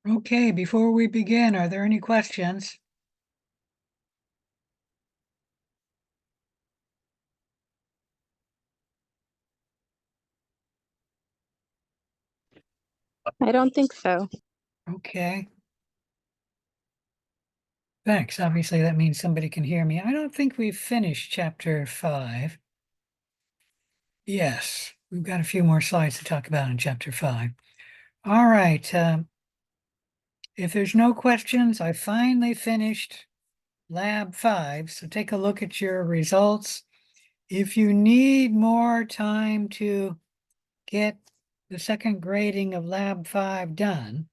Okay, before we begin, are there any questions? I don't think so. Okay. Thanks. Obviously, that means somebody can hear me. I don't think we've finished chapter 5. Yes, we've got a few more slides to talk about in chapter 5. All right. If there's no questions, I finally finished lab 5. So take a look at your results. If you need more time to get the second grading of lab 5 done,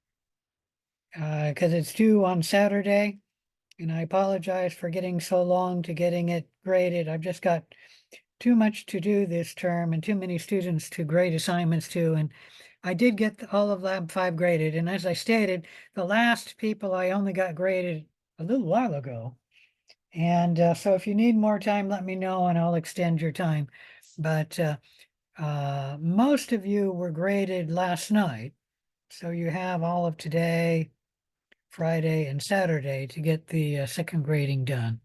because it's due on Saturday, and I apologize for getting so long to getting it graded. I've just got too much to do this term and too many students to grade assignments to. And I did get all of Lab 5 graded. And as I stated, the last people I only got graded a little while ago. And so if you need more time, let me know and I'll extend your time. But most of you were graded last night. So you have all of today, Friday, and Saturday to get the second grading done.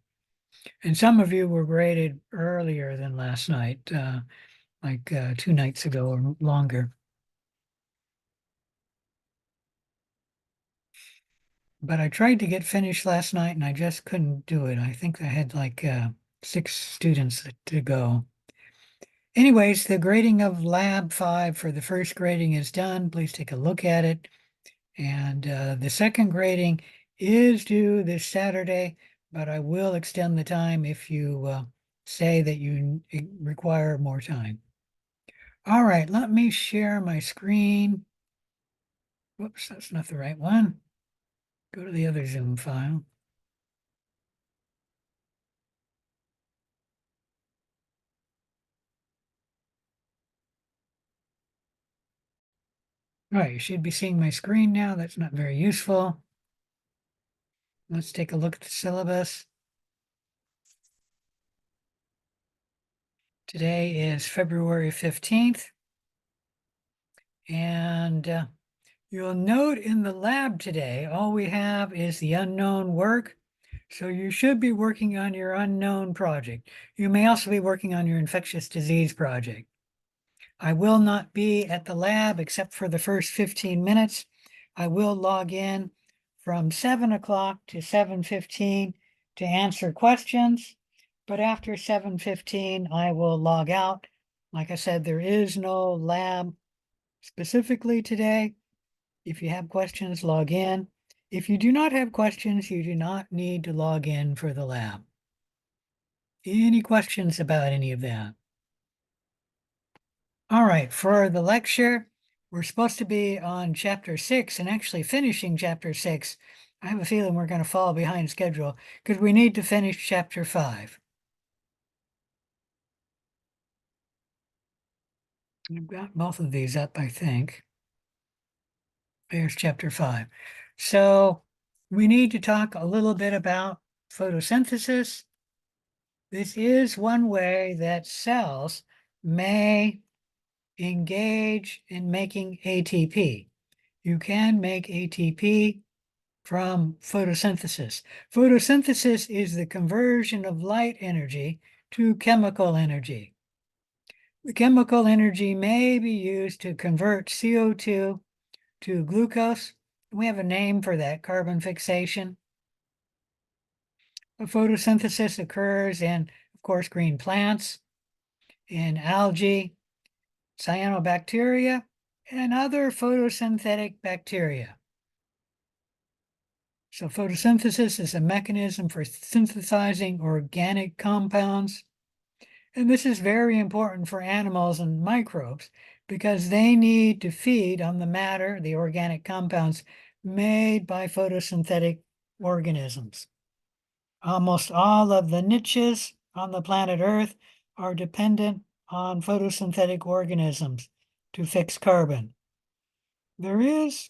And some of you were graded earlier than last night, like 2 nights ago or longer. But I tried to get finished last night and I just couldn't do it. I think I had like 6 students to go. Anyways, the grading of Lab 5 for the first grading is done. Please take a look at it. And the second grading is due this Saturday, but I will extend the time if you say that you require more time. All right, let me share my screen. Whoops, that's not the right one. Go to the other Zoom file. All right, you should be seeing my screen now. That's not very useful. Let's take a look at the syllabus. Today is February 15th. And you'll note in the lab today, all we have is the unknown work. So you should be working on your unknown project. You may also be working on your infectious disease project. I will not be at the lab except for the first 15 minutes. I will log in from 7 o'clock to 7:15 to answer questions. But after 7:15, I will log out. Like I said, there is no lab specifically today. If you have questions, log in. If you do not have questions, you do not need to log in for the lab. Any questions about any of that? All right, for the lecture, we're supposed to be on chapter 6 and actually finishing chapter 6. I have a feeling we're going to fall behind schedule because we need to finish chapter 5. I've got both of these up, I think. There's chapter 5. So we need to talk a little bit about photosynthesis. This is one way that cells may engage in making ATP. You can make ATP from photosynthesis. Photosynthesis is the conversion of light energy to chemical energy. The chemical energy may be used to convert CO2 to glucose. We have a name for that, carbon fixation. Photosynthesis occurs in, of course, green plants, in algae, cyanobacteria, and other photosynthetic bacteria. So photosynthesis is a mechanism for synthesizing organic compounds. And this is very important for animals and microbes because they need to feed on the matter, the organic compounds made by photosynthetic organisms. Almost all of the niches on the planet Earth are dependent on photosynthetic organisms to fix carbon. There is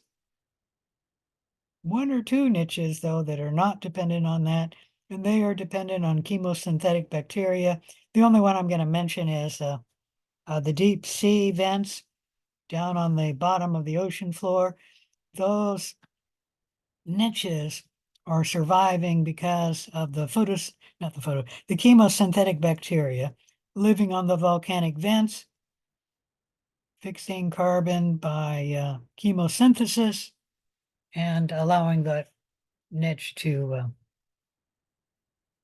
1 or 2 niches, though, that are not dependent on that, and they are dependent on chemosynthetic bacteria. The only one I'm going to mention is the deep sea vents down on the bottom of the ocean floor. Those niches are surviving because of the the chemosynthetic bacteria living on the volcanic vents, fixing carbon by chemosynthesis and allowing the niche to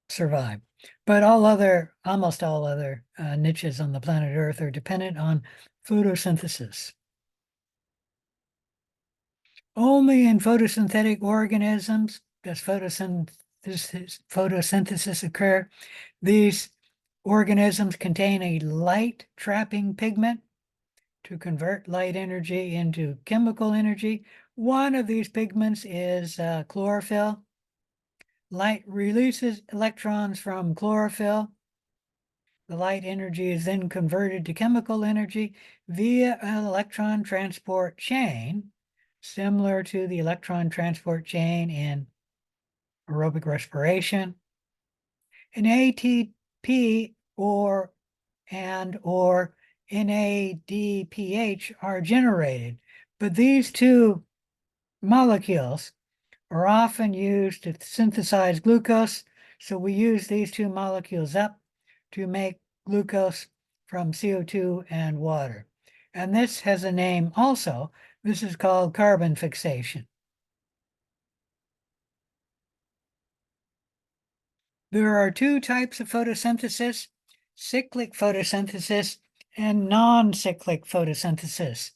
survive. But almost all other niches on the planet Earth are dependent on photosynthesis. Only in photosynthetic organisms does photosynthesis occur. These organisms contain a light trapping pigment to convert light energy into chemical energy. One of these pigments is chlorophyll. Light releases electrons from chlorophyll. The light energy is then converted to chemical energy via an electron transport chain, similar to the electron transport chain in aerobic respiration. An ATP or NADPH are generated, but these two molecules are often used to synthesize glucose. So we use these two molecules up to make glucose from CO2 and water. And this has a name also. This is called carbon fixation. There are two types of photosynthesis, cyclic photosynthesis and non-cyclic photosynthesis.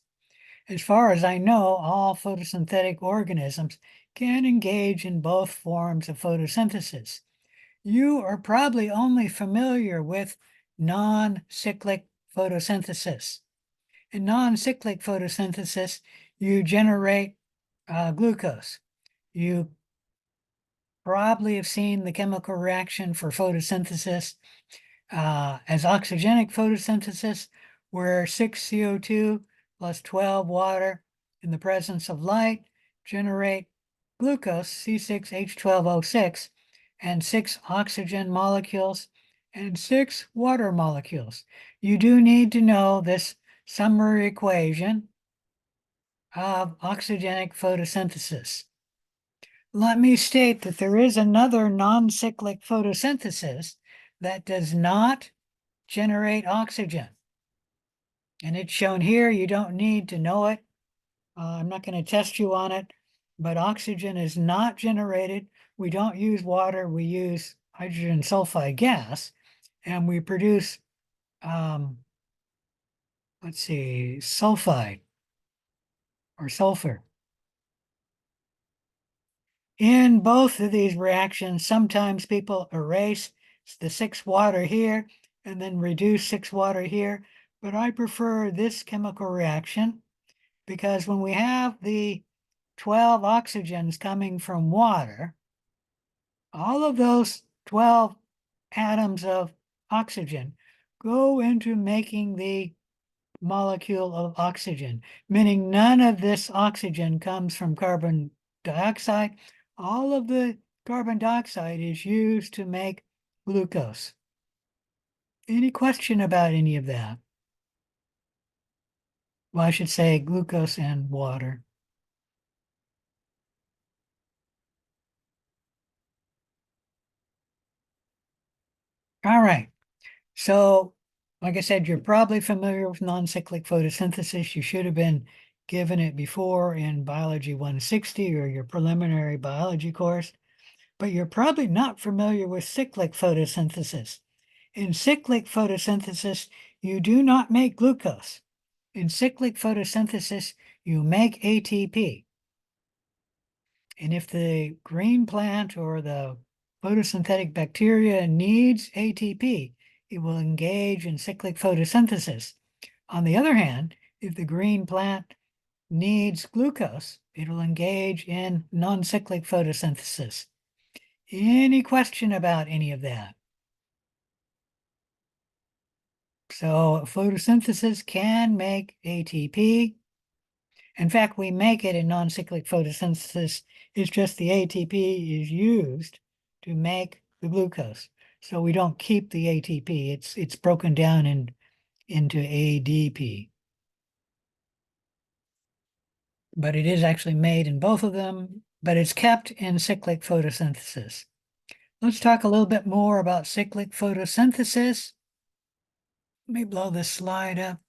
As far as I know, all photosynthetic organisms can engage in both forms of photosynthesis. You are probably only familiar with non-cyclic photosynthesis. In non-cyclic photosynthesis, you generate glucose. You probably have seen the chemical reaction for photosynthesis as oxygenic photosynthesis, where 6 CO2 plus 12 water in the presence of light generate glucose, C6H12O6, and 6 oxygen molecules and 6 water molecules. You do need to know this summary equation of oxygenic photosynthesis. Let me state that there is another non-cyclic photosynthesis that does not generate oxygen. And it's shown here. You don't need to know it. I'm not going to test you on it, but oxygen is not generated. We don't use water. We use hydrogen sulfide gas, and we produce, sulfide or sulfur. In both of these reactions, sometimes people erase the 6 water here and then reduce 6 water here, but I prefer this chemical reaction because when we have the 12 oxygens coming from water, all of those 12 atoms of oxygen go into making the molecule of oxygen, meaning none of this oxygen comes from carbon dioxide. All of the carbon dioxide is used to make glucose. Any question about any of that? Well, I should say glucose and water. All right. So, like I said, you're probably familiar with non-cyclic photosynthesis. You should have been given it before in Biology 160 or your preliminary biology course, but you're probably not familiar with cyclic photosynthesis. In cyclic photosynthesis, you do not make glucose. In cyclic photosynthesis, you make ATP. And if the green plant or the photosynthetic bacteria needs ATP, it will engage in cyclic photosynthesis. On the other hand, if the green plant needs glucose, it will engage in non-cyclic photosynthesis. Any question about any of that? So photosynthesis can make ATP. In fact, we make it in non-cyclic photosynthesis. It's just the ATP is used to make the glucose. So we don't keep the ATP. It's broken down into ADP. But it is actually made in both of them. but it's kept in cyclic photosynthesis. Let's talk a little bit more about cyclic photosynthesis. Let me blow this slide up.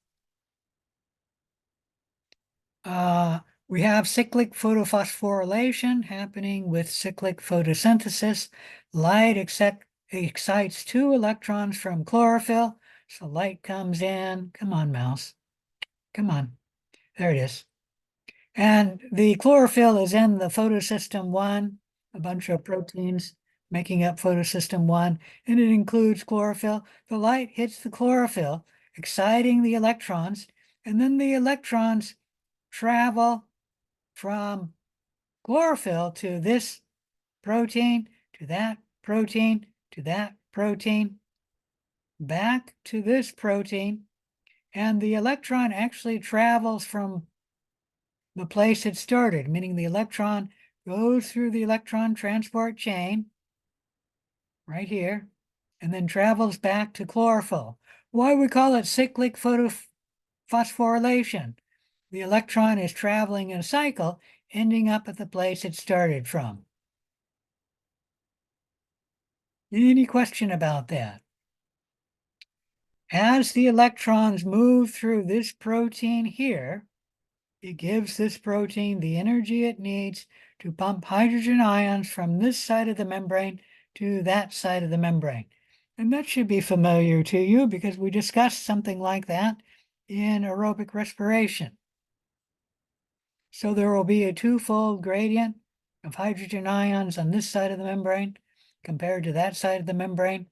We have cyclic photophosphorylation happening with cyclic photosynthesis. Light excites two electrons from chlorophyll. So light comes in. Come on, mouse. Come on. There it is. And the chlorophyll is in the photosystem 1, a bunch of proteins making up photosystem 1, and it includes chlorophyll. The light hits the chlorophyll, exciting the electrons, and then the electrons travel from chlorophyll to this protein, to that protein, to that protein, back to this protein, and the electron actually travels from the place it started, meaning the electron goes through the electron transport chain right here, and then travels back to chlorophyll. Why we call it cyclic photophosphorylation? The electron is traveling in a cycle, ending up at the place it started from. Any question about that? As the electrons move through this protein here, it gives this protein the energy it needs to pump hydrogen ions from this side of the membrane to that side of the membrane. And that should be familiar to you because we discussed something like that in aerobic respiration. So there will be a twofold gradient of hydrogen ions on this side of the membrane compared to that side of the membrane.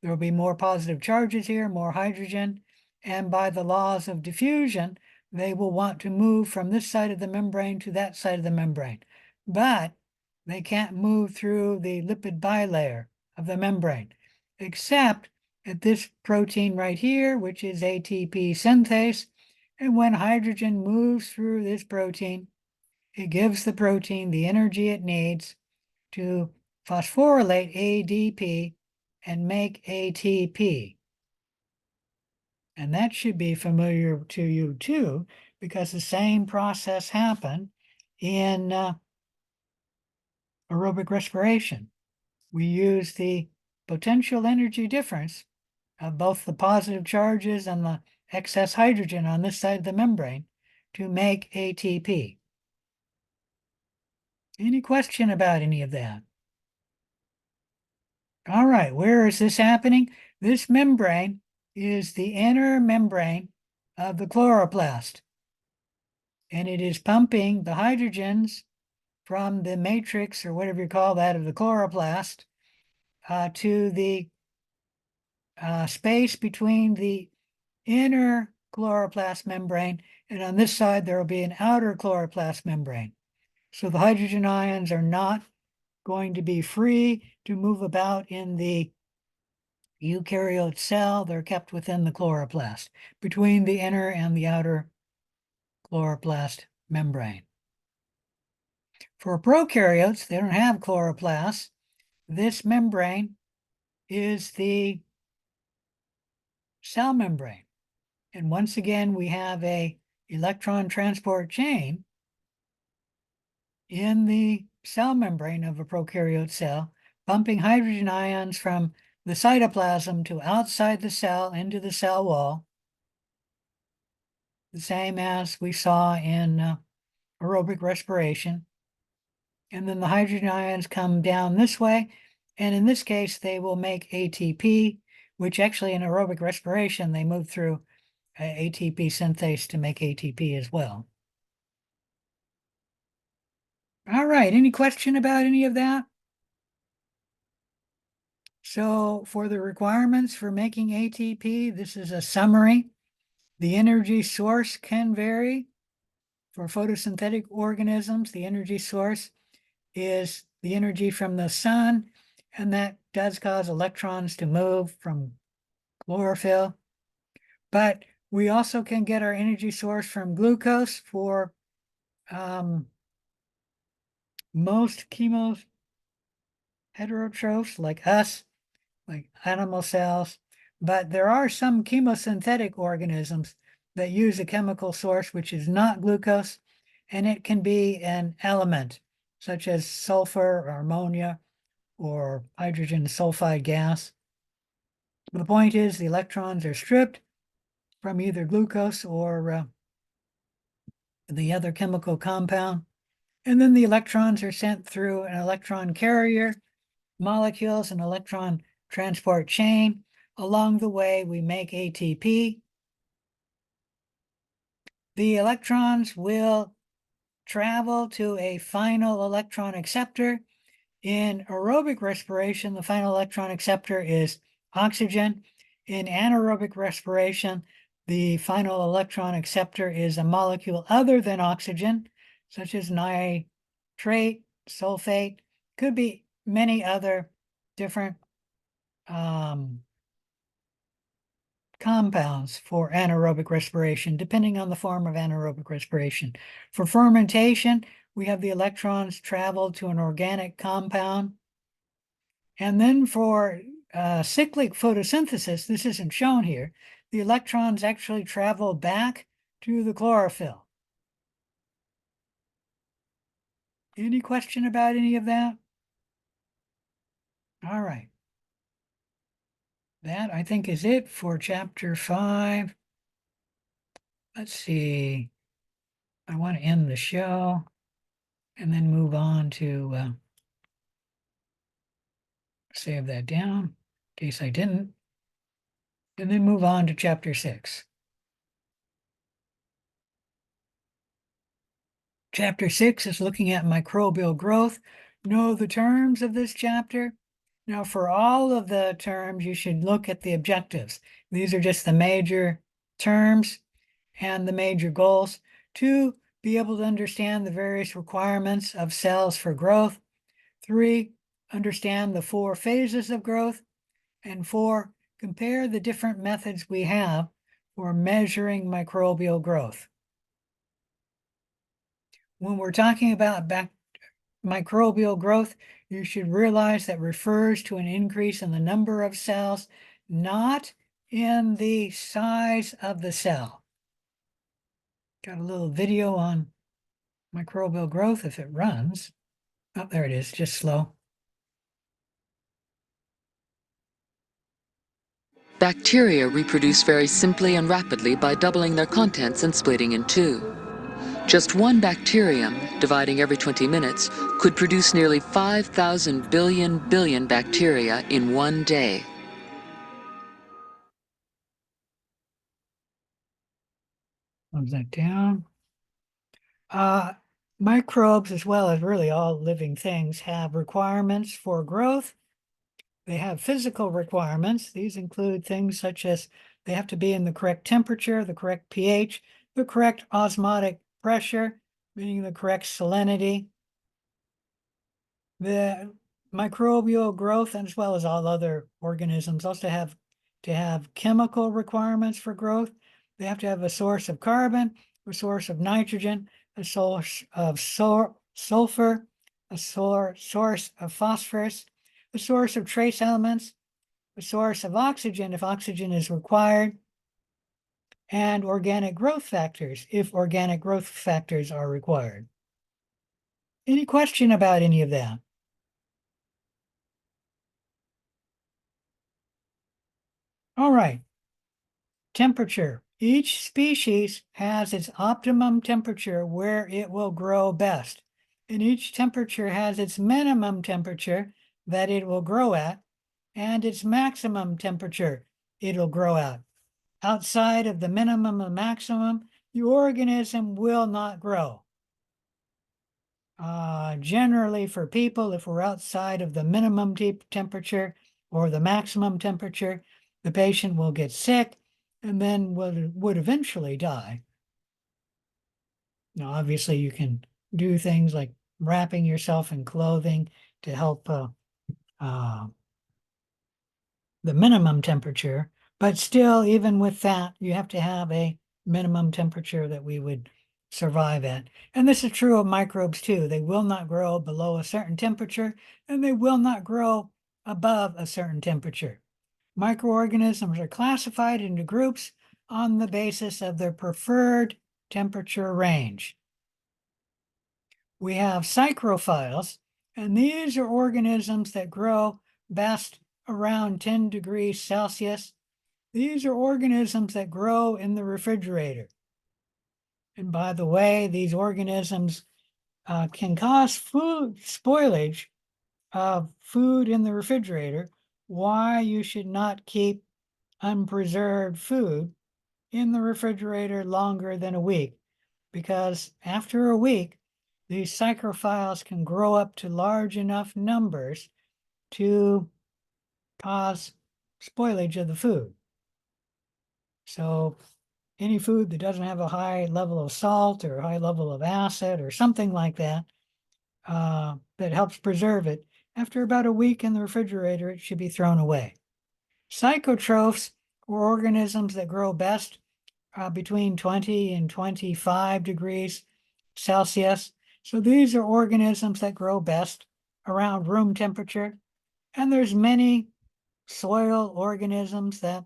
There will be more positive charges here, more hydrogen, and by the laws of diffusion, they will want to move from this side of the membrane to that side of the membrane. But they can't move through the lipid bilayer of the membrane, except at this protein right here, which is ATP synthase. And when hydrogen moves through this protein, it gives the protein the energy it needs to phosphorylate ADP and make ATP. And that should be familiar to you too, because the same process happened in aerobic respiration. We use the potential energy difference of both the positive charges and the excess hydrogen on this side of the membrane to make ATP. Any question about any of that? All right, where is this happening? This membrane is the inner membrane of the chloroplast. And it is pumping the hydrogens from the matrix, or whatever you call that, of the chloroplast to the space between the inner chloroplast membrane, and on this side there will be an outer chloroplast membrane. So the hydrogen ions are not going to be free to move about in the eukaryote cell. They're kept within the chloroplast, between the inner and the outer chloroplast membrane. For prokaryotes, they don't have chloroplasts. This membrane is the cell membrane. And once again, we have a electron transport chain in the cell membrane of a prokaryote cell, bumping hydrogen ions from the cytoplasm to outside the cell into the cell wall, the same as we saw in aerobic respiration. And then the hydrogen ions come down this way, and in this case, they will make ATP, which actually in aerobic respiration, they move through ATP synthase to make ATP as well. All right, any question about any of that? So for the requirements for making ATP, this is a summary. The energy source can vary. For photosynthetic organisms, the energy source is the energy from the sun, and that does cause electrons to move from chlorophyll. But we also can get our energy source from glucose for most chemoheterotrophs like us, like animal cells. But there are some chemosynthetic organisms that use a chemical source which is not glucose, and it can be an element such as sulfur or ammonia or hydrogen sulfide gas. The point is the electrons are stripped from either glucose or the other chemical compound, and then the electrons are sent through an electron carrier, molecules, and electron transport chain. Along the way, we make ATP. The electrons will travel to a final electron acceptor. In aerobic respiration, the final electron acceptor is oxygen. In anaerobic respiration, the final electron acceptor is a molecule other than oxygen, such as nitrate, sulfate, could be many other different compounds for anaerobic respiration, depending on the form of anaerobic respiration. For fermentation, we have the electrons travel to an organic compound. And then for cyclic photosynthesis, this isn't shown here, the electrons actually travel back to the chlorophyll. Any question about any of that? All right. That, I think, is it for chapter 5. Let's see. I want to end the show and then move on to save that down in case I didn't, and then move on to chapter 6. Chapter 6 is looking at microbial growth. Know the terms of this chapter. Now, for all of the terms, you should look at the objectives. These are just the major terms and the major goals to be able to understand the various requirements of cells for growth. 3, understand the 4 phases of growth. And 4, compare the different methods we have for measuring microbial growth. When we're talking about microbial growth, you should realize that refers to an increase in the number of cells, not in the size of the cell. Got a little video on microbial growth if it runs. Oh, there it is, just slow. Bacteria reproduce very simply and rapidly by doubling their contents and splitting in two. Just one bacterium, dividing every 20 minutes, could produce nearly 5,000 billion bacteria in one day. Close that down. Microbes, as well as really all living things, have requirements for growth. They have physical requirements. These include things such as they have to be in the correct temperature, the correct pH, the correct osmotic pressure, meaning the correct salinity. The microbial growth, as well as all other organisms, also have to have chemical requirements for growth. They have to have a source of carbon, a source of nitrogen, a source of sulfur, a source of phosphorus, a source of trace elements, a source of oxygen if oxygen is required, and organic growth factors if organic growth factors are required. Any question about any of that? All right. Temperature. Each species has its optimum temperature where it will grow best. And each temperature has its minimum temperature that it will grow at and its maximum temperature it'll grow at. Outside of the minimum and maximum, the organism will not grow. Generally for people, if we're outside of the minimum temperature or the maximum temperature, the patient will get sick and then would eventually die. Now, obviously, you can do things like wrapping yourself in clothing to help the minimum temperature, but still, even with that, you have to have a minimum temperature that we would survive at. And this is true of microbes too. They will not grow below a certain temperature, and they will not grow above a certain temperature. Microorganisms are classified into groups on the basis of their preferred temperature range. we have psychrophiles, and these are organisms that grow best around 10 degrees Celsius. These are organisms that grow in the refrigerator. And by the way, these organisms can cause food spoilage of food in the refrigerator. Why you should not keep unpreserved food in the refrigerator longer than a week, because after a week, these psychrophiles can grow up to large enough numbers to cause spoilage of the food. So any food that doesn't have a high level of salt or a high level of acid or something like that, that helps preserve it, after about a week in the refrigerator, it should be thrown away. Psychotrophs are organisms that grow best between 20 and 25 degrees Celsius. So these are organisms that grow best around room temperature. And there's many soil organisms that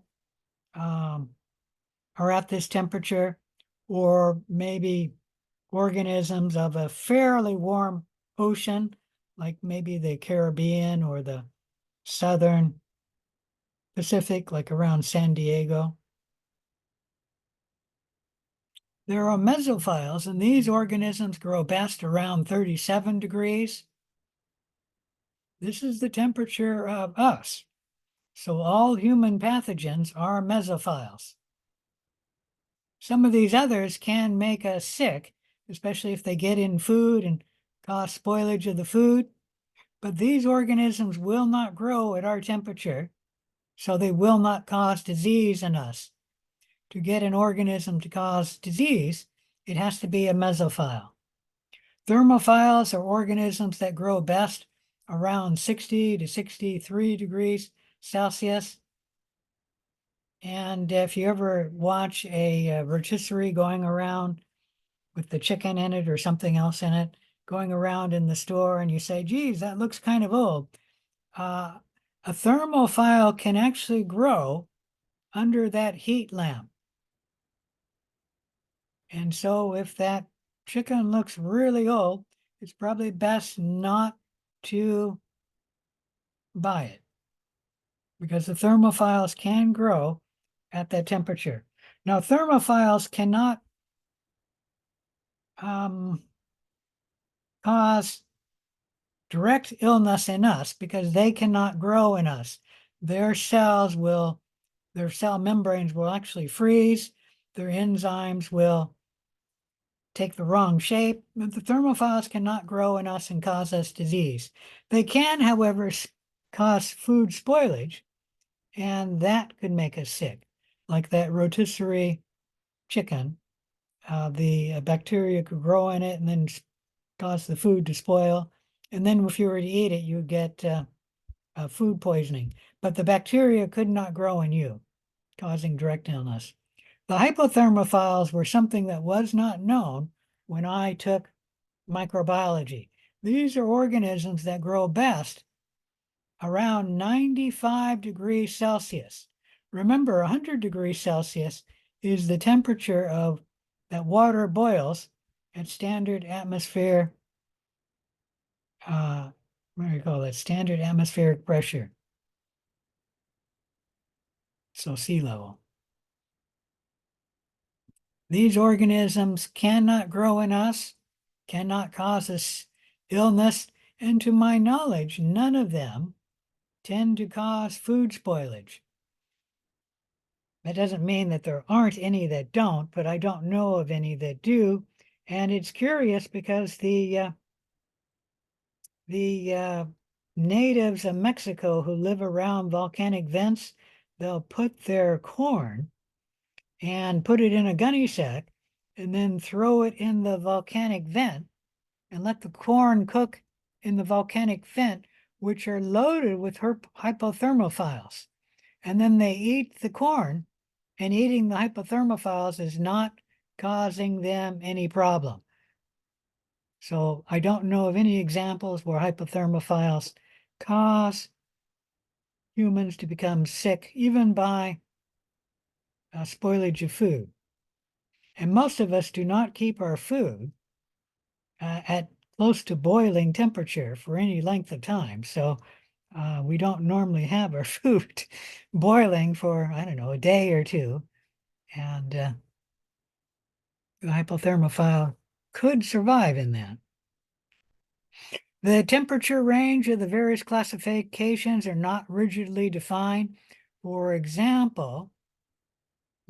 are at this temperature, or maybe organisms of a fairly warm ocean, like maybe the Caribbean or the Southern Pacific, like around San Diego. There are mesophiles, and these organisms grow best around 37 degrees. This is the temperature of us. So all human pathogens are mesophiles. Some of these others can make us sick, especially if they get in food and cause spoilage of the food. But these organisms will not grow at our temperature, so they will not cause disease in us. To get an organism to cause disease, it has to be a mesophile. Thermophiles are organisms that grow best around 60 to 63 degrees Celsius. And if you ever watch a rotisserie going around with the chicken in it or something else in it, going around in the store, and you say, geez, that looks kind of old. A thermophile can actually grow under that heat lamp. And so if that chicken looks really old, it's probably best not to buy it, because the thermophiles can grow at that temperature. Now, thermophiles cannot cause direct illness in us because they cannot grow in us. Their cell membranes will actually freeze. Their enzymes will take the wrong shape. But the thermophiles cannot grow in us and cause us disease. They can, however, cause food spoilage, and that could make us sick. Like that rotisserie chicken, the bacteria could grow in it and then cause the food to spoil. And then if you were to eat it, you would get food poisoning. But the bacteria could not grow in you, causing direct illness. The hypothermophiles were something that was not known when I took microbiology. These are organisms that grow best around 95 degrees Celsius. Remember, 100 degrees Celsius is the temperature of that water boils at standard atmosphere, what do you call that? Standard atmospheric pressure. So sea level. These organisms cannot grow in us, cannot cause us illness, and to my knowledge, none of them tend to cause food spoilage. That doesn't mean that there aren't any that don't, but I don't know of any that do. And it's curious because the natives of Mexico who live around volcanic vents, they'll put their corn and put it in a gunny sack and then throw it in the volcanic vent and let the corn cook in the volcanic vent, which are loaded with hypothermophiles. And then they eat the corn, and eating the hypothermophiles is not causing them any problem. So I don't know of any examples where hypothermophiles cause humans to become sick, even by spoilage of food. And most of us do not keep our food at close to boiling temperature for any length of time. So we don't normally have our food boiling for, I don't know, a day or two. And the hypothermophile could survive in that. The temperature range of the various classifications are not rigidly defined. For example,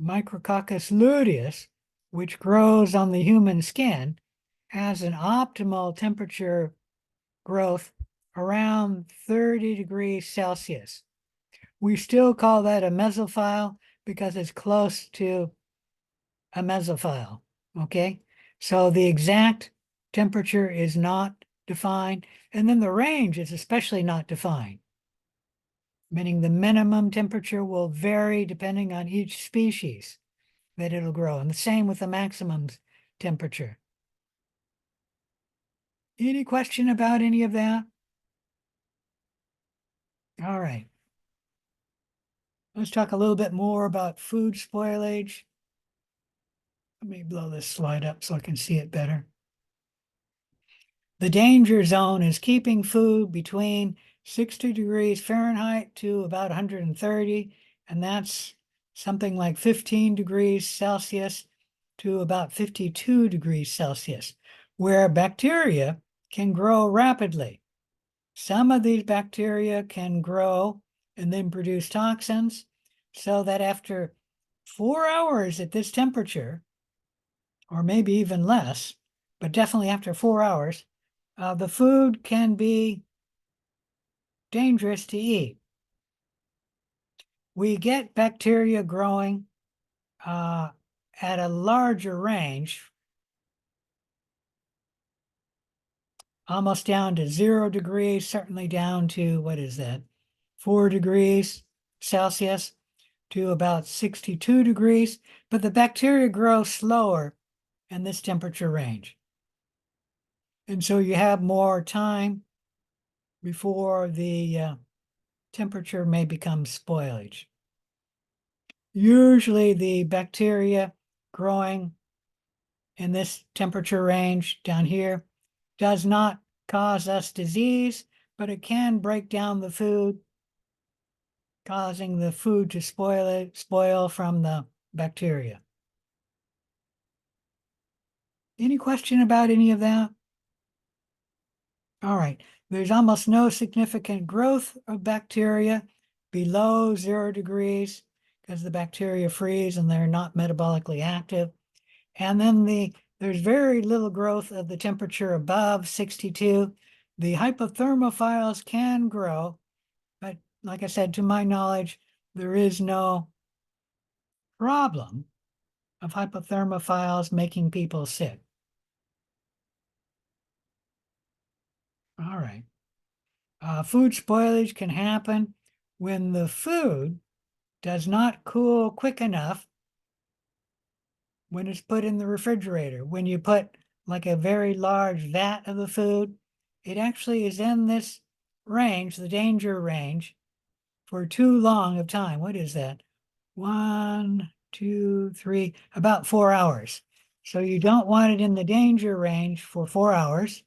Micrococcus luteus, which grows on the human skin, has an optimal temperature growth around 30 degrees Celsius. We still call that a mesophile because it's close to a mesophile, okay? So the exact temperature is not defined, and then the range is especially not defined, meaning the minimum temperature will vary depending on each species that it'll grow, and the same with the maximum temperature. Any question about any of that? All right. Let's talk a little bit more about food spoilage. Let me blow this slide up so I can see it better. The danger zone is keeping food between 60 degrees Fahrenheit to about 130, and that's something like 15 degrees Celsius to about 52 degrees Celsius, where bacteria can grow rapidly. Some of these bacteria can grow and then produce toxins, so that after 4 hours at this temperature, or maybe even less, but definitely after 4 hours, the food can be dangerous to eat. We get bacteria growing at a larger range, almost down to 0 degrees, certainly down to, what is that, 4 degrees Celsius to about 62 degrees, but the bacteria grow slower in this temperature range. And so you have more time before the temperature may become spoilage. Usually the bacteria growing in this temperature range down here does not cause us disease, but it can break down the food, causing the food to spoil from the bacteria. Any question about any of that? All right, there's almost no significant growth of bacteria below 0 degrees because the bacteria freeze and they're not metabolically active. And then there's very little growth of the temperature above 62. The hypothermophiles can grow, but like I said, to my knowledge, there is no problem of hypothermophiles making people sick. All right. Food spoilage can happen when the food does not cool quick enough when it's put in the refrigerator. When you put like a very large vat of the food, it actually is in this range, the danger range, for too long of time. What is that? 1, 2, 3, about 4 hours. So you don't want it in the danger range for 4 hours.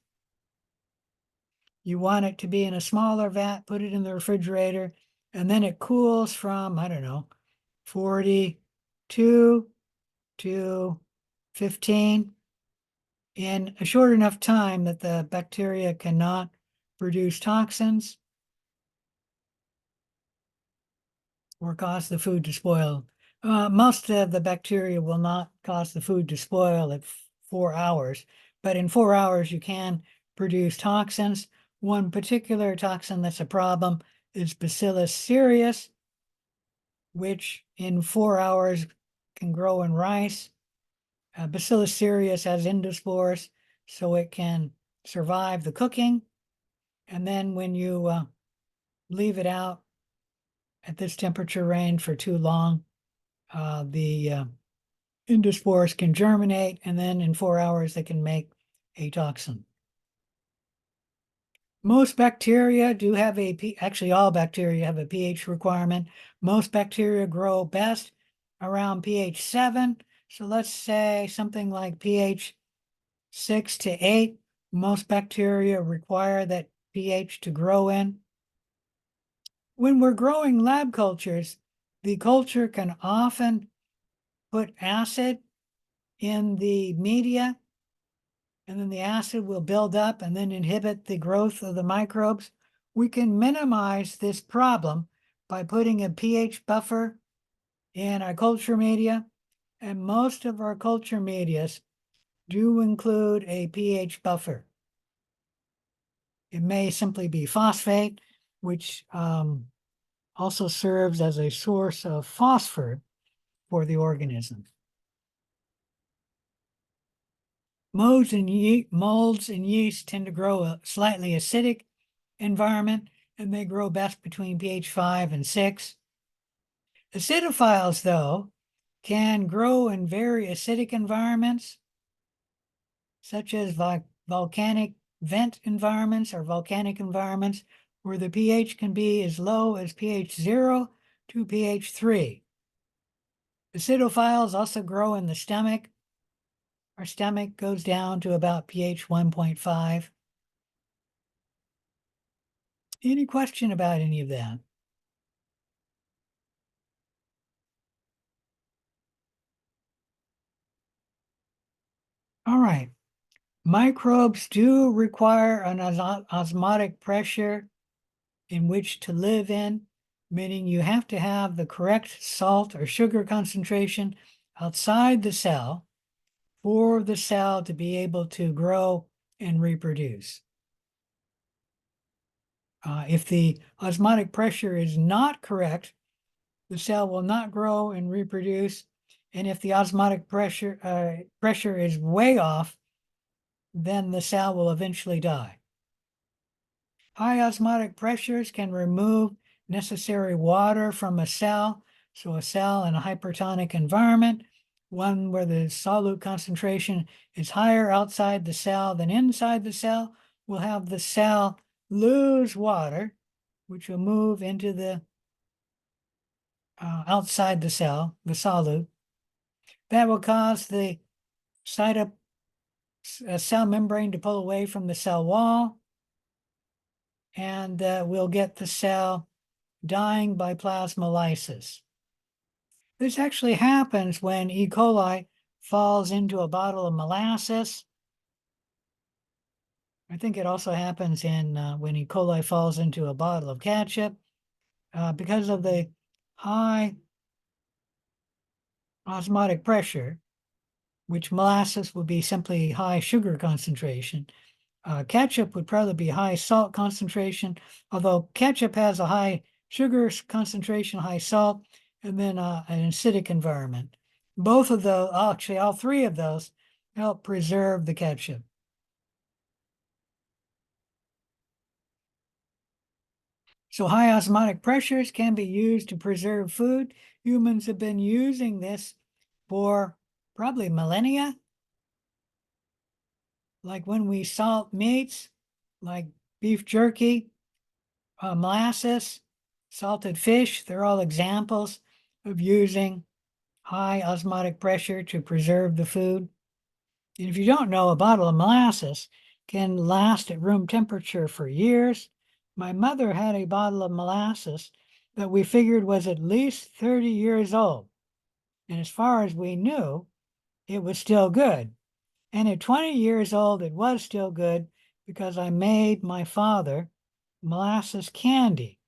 You want it to be in a smaller vat, put it in the refrigerator, and then it cools from, I don't know, 42 to 15 in a short enough time that the bacteria cannot produce toxins or cause the food to spoil. Most of the bacteria will not cause the food to spoil at 4 hours, but in 4 hours you can produce toxins. One particular toxin that's a problem is Bacillus cereus, which in 4 hours can grow in rice. Bacillus cereus has endospores, so it can survive the cooking. And then when you leave it out at this temperature range for too long, the endospores can germinate, and then in 4 hours they can make a toxin. Most bacteria do have actually all bacteria have a pH requirement. Most bacteria grow best around pH 7. So let's say something like pH 6 to 8 most bacteria require that pH to grow in. When we're growing lab cultures, the culture can often put acid in the media, and then the acid will build up and then inhibit the growth of the microbes. We can minimize this problem by putting a pH buffer in our culture media, and most of our culture medias do include a pH buffer. It may simply be phosphate, which also serves as a source of phosphor for the organism. Molds and yeast tend to grow a slightly acidic environment, and they grow best between pH 5 and 6. Acidophiles, though, can grow in very acidic environments, such as volcanic vent environments or volcanic environments, where the pH can be as low as pH 0 to pH 3. Acidophiles also grow in the stomach. Our stomach goes down to about pH 1.5. Any question about any of that? All right. Microbes do require an osmotic pressure in which to live in, meaning you have to have the correct salt or sugar concentration outside the cell for the cell to be able to grow and reproduce. If the osmotic pressure is not correct, the cell will not grow and reproduce. And if the osmotic pressure is way off, then the cell will eventually die. High osmotic pressures can remove necessary water from a cell. So a cell in a hypertonic environment, one where the solute concentration is higher outside the cell than inside the cell, will have the cell lose water, which will move into the outside the cell, the solute. That will cause the cell membrane to pull away from the cell wall, and we'll get the cell dying by plasmolysis. This actually happens when E. coli falls into a bottle of molasses. I think it also happens in when E. coli falls into a bottle of ketchup. Because of the high osmotic pressure, which molasses would be simply high sugar concentration. Ketchup would probably be high salt concentration, although ketchup has a high sugar concentration, high salt, and then an acidic environment. Both of those, actually all three of those, help preserve the ketchup. So high osmotic pressures can be used to preserve food. Humans have been using this for probably millennia. Like when we salt meats, like beef jerky, molasses, salted fish, they're all examples of using high osmotic pressure to preserve the food. And if you don't know, a bottle of molasses can last at room temperature for years. My mother had a bottle of molasses that we figured was at least 30 years old. And as far as we knew, it was still good. And at 20 years old, it was still good because I made my father molasses candy.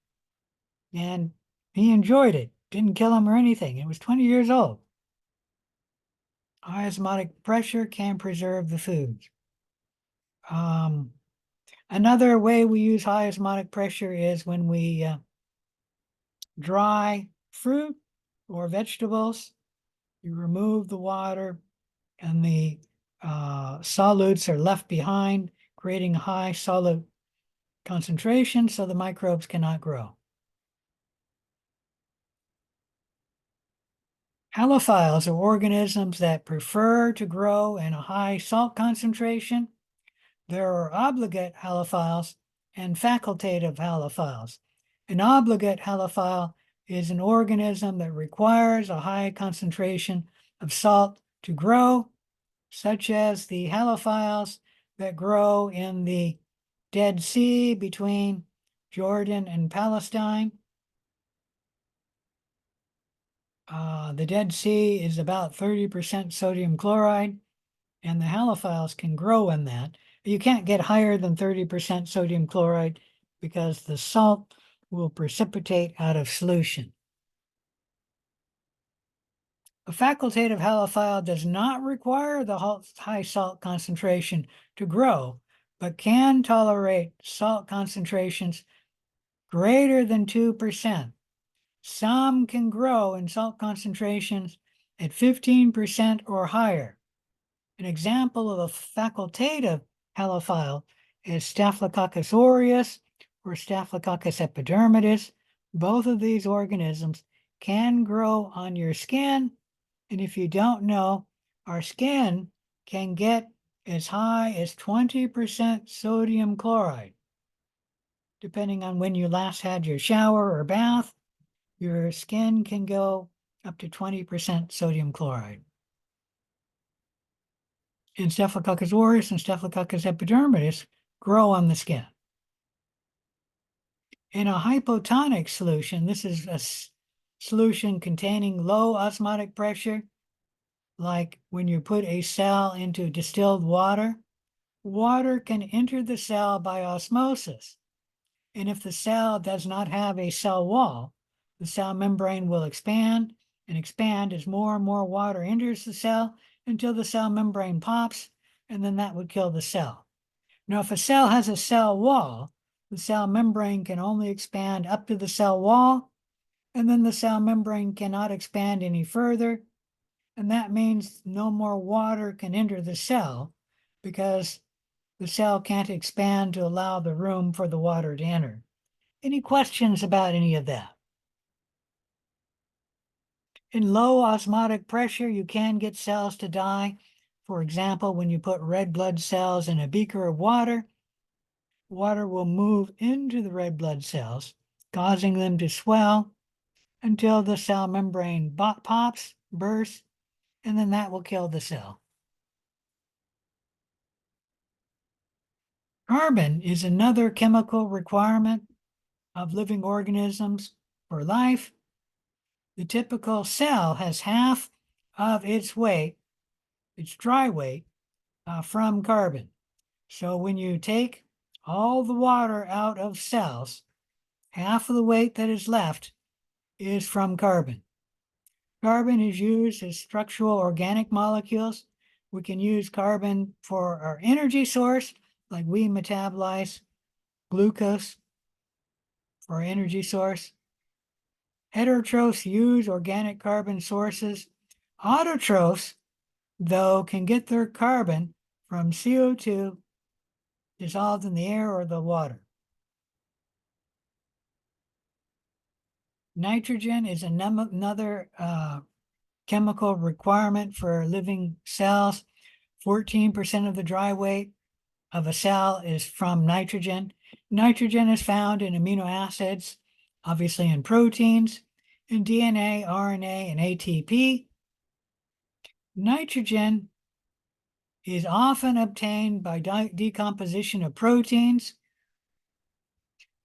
And he enjoyed it. Didn't kill him or anything. It was 20 years old. High osmotic pressure can preserve the foods. Another way we use high osmotic pressure is when we dry fruit or vegetables. You remove the water and the solutes are left behind, creating high solute concentration so the microbes cannot grow. Halophiles are organisms that prefer to grow in a high salt concentration. There are obligate halophiles and facultative halophiles. An obligate halophile is an organism that requires a high concentration of salt to grow, such as the halophiles that grow in the Dead Sea between Jordan and Palestine. The Dead Sea is about 30% sodium chloride, and the halophiles can grow in that. You can't get higher than 30% sodium chloride because the salt will precipitate out of solution. A facultative halophile does not require the high salt concentration to grow, but can tolerate salt concentrations greater than 2%. Some can grow in salt concentrations at 15% or higher. An example of a facultative halophile is Staphylococcus aureus or Staphylococcus epidermidis. Both of these organisms can grow on your skin, and if you don't know, our skin can get as high as 20% sodium chloride. Depending on when you last had your shower or bath, your skin can go up to 20% sodium chloride. And Staphylococcus aureus and Staphylococcus epidermidis grow on the skin. In a hypotonic solution, this is a solution containing low osmotic pressure, like when you put a cell into distilled water, water can enter the cell by osmosis. And if the cell does not have a cell wall, the cell membrane will expand and expand as more and more water enters the cell until the cell membrane pops, and then that would kill the cell. Now, if a cell has a cell wall, the cell membrane can only expand up to the cell wall, and then the cell membrane cannot expand any further. And that means no more water can enter the cell because the cell can't expand to allow the room for the water to enter. Any questions about any of that? In low osmotic pressure, you can get cells to die. For example, when you put red blood cells in a beaker of water, water will move into the red blood cells, causing them to swell until the cell membrane pops, bursts, and then that will kill the cell. Carbon is another chemical requirement of living organisms for life. The typical cell has half of its weight, its dry weight, from carbon. So when you take all the water out of cells, half of the weight that is left is from carbon. Carbon is used as structural organic molecules. We can use carbon for our energy source, like we metabolize glucose for our energy source. Heterotrophs use organic carbon sources. Autotrophs, though, can get their carbon from CO2 dissolved in the air or the water. Nitrogen is another chemical requirement for living cells. 14% of the dry weight of a cell is from nitrogen. Nitrogen is found in amino acids, obviously in proteins, in DNA, RNA, and ATP. Nitrogen is often obtained by decomposition of proteins,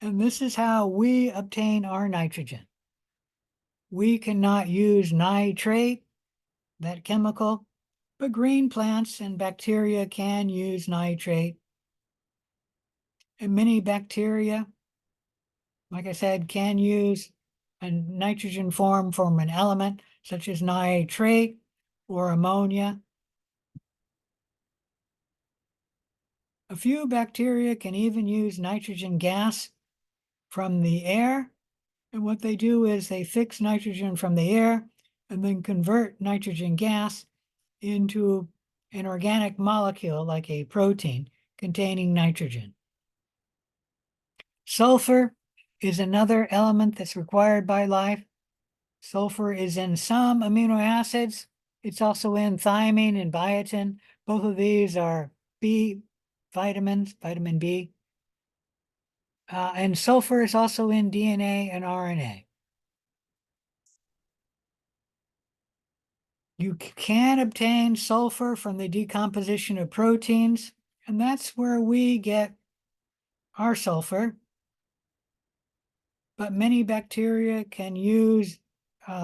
and this is how we obtain our nitrogen. We cannot use nitrate, that chemical, but green plants and bacteria can use nitrate. And many bacteria, like I said, can use a nitrogen form from an element such as nitrate or ammonia. A few bacteria can even use nitrogen gas from the air. And what they do is they fix nitrogen from the air and then convert nitrogen gas into an organic molecule like a protein containing nitrogen. Sulfur is another element that's required by life. Sulfur is in some amino acids. It's also in thiamine and biotin. Both of these are B vitamins, vitamin B. And sulfur is also in DNA and RNA. You can obtain sulfur from the decomposition of proteins, And that's where we get our sulfur. But many bacteria can use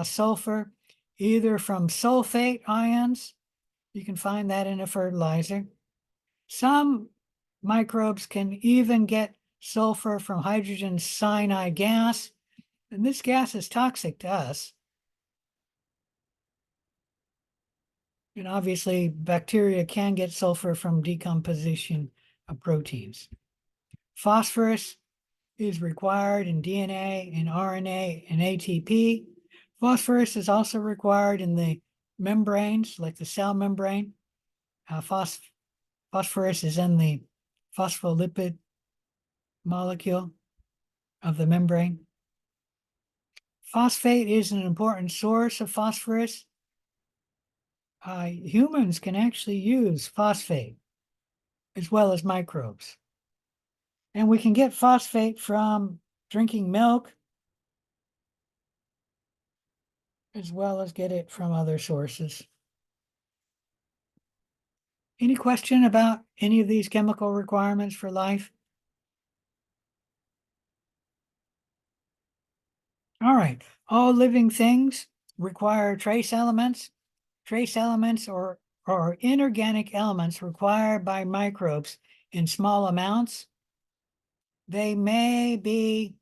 sulfur either from sulfate ions. You can find that in a fertilizer. Some microbes can even get sulfur from hydrogen cyanide gas, and this gas is toxic to us. And obviously, bacteria can get sulfur from decomposition of proteins. Phosphorus is required in DNA, in RNA, and ATP. Phosphorus is also required in the membranes, like the cell membrane. Phosphorus is in the phospholipid molecule of the membrane. Phosphate is an important source of phosphorus. Humans can actually use phosphate as well as microbes. And we can get phosphate from drinking milk as well as get it from other sources. Any question about any of these chemical requirements for life? All right, all living things require trace elements. Trace elements are inorganic elements required by microbes in small amounts. They may be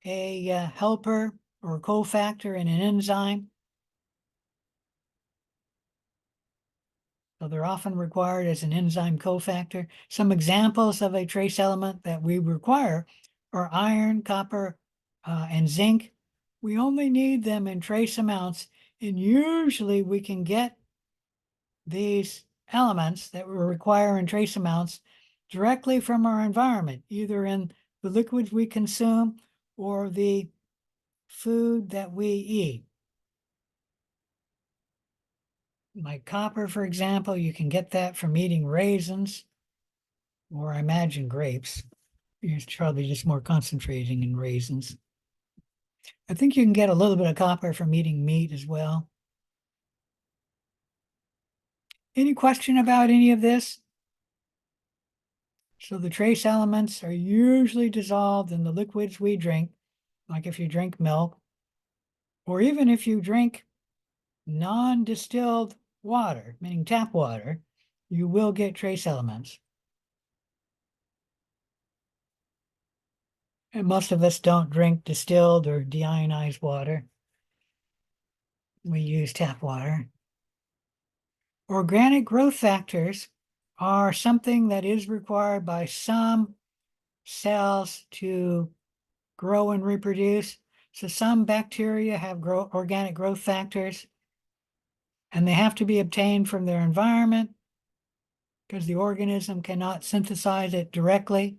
a helper or cofactor in an enzyme. So they're often required as an enzyme cofactor. Some examples of a trace element that we require are iron, copper, and zinc. We only need them in trace amounts, and usually we can get these elements that we require in trace amounts directly from our environment, either in the liquids we consume or the food that we eat. Like copper, for example, you can get that from eating raisins, or I imagine grapes. It's probably just more concentrating in raisins. I think you can get a little bit of copper from eating meat as well. Any question about any of this? So the trace elements are usually dissolved in the liquids we drink, like if you drink milk, or even if you drink non-distilled water, meaning tap water, you will get trace elements. And most of us don't drink distilled or deionized water. We use tap water. Organic growth factors are something that is required by some cells to grow and reproduce. So some bacteria have organic growth factors, and they have to be obtained from their environment because the organism cannot synthesize it directly.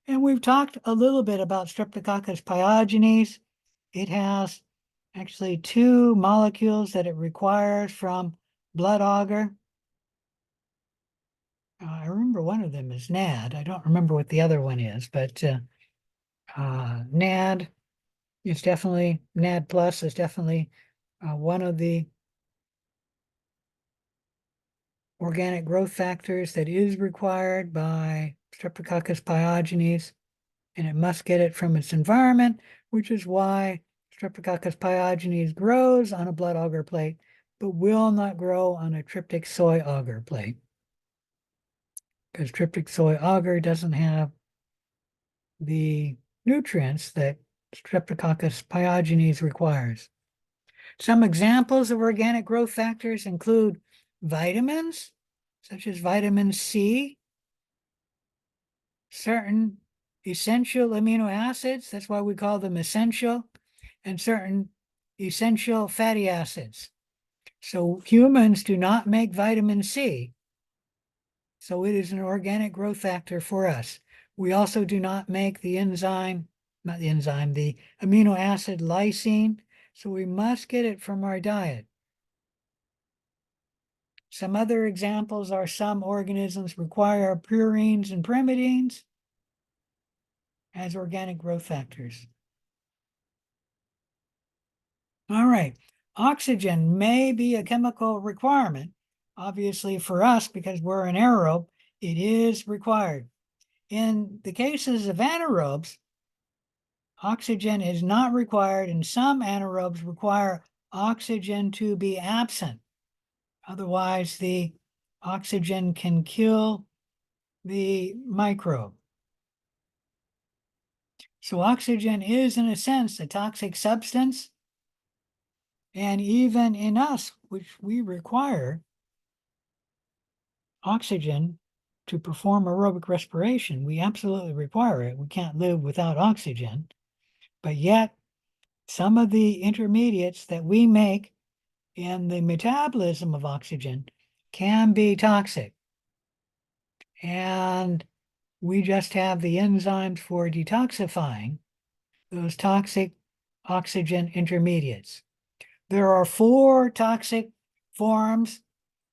And we've talked a little bit about Streptococcus pyogenes. It has actually 2 molecules that it requires from blood agar. I remember one of them is NAD. I don't remember what the other one is, but NAD is definitely, NAD plus is definitely one of the organic growth factors that is required by Streptococcus pyogenes, and it must get it from its environment, which is why Streptococcus pyogenes grows on a blood agar plate, but will not grow on a tryptic soy agar plate, because tryptic soy agar doesn't have the nutrients that Streptococcus pyogenes requires. Some examples of organic growth factors include vitamins, such as vitamin C, certain essential amino acids, that's why we call them essential, and certain essential fatty acids. So humans do not make vitamin C, so it is an organic growth factor for us. We also do not make the enzyme, not the enzyme, the amino acid lysine, so we must get it from our diet. Some other examples are some organisms require purines and pyrimidines as organic growth factors. All right, oxygen may be a chemical requirement, obviously for us because we're an aerobe, It is required. In the cases of anaerobes, oxygen is not required, and some anaerobes require oxygen to be absent. Otherwise, the oxygen can kill the microbe. So oxygen is, in a sense, a toxic substance. And even in us, which we require oxygen to perform aerobic respiration, we absolutely require it. We can't live without oxygen. But yet, some of the intermediates that we make in the metabolism of oxygen can be toxic. And we just have the enzymes for detoxifying those toxic oxygen intermediates. There are 4 toxic forms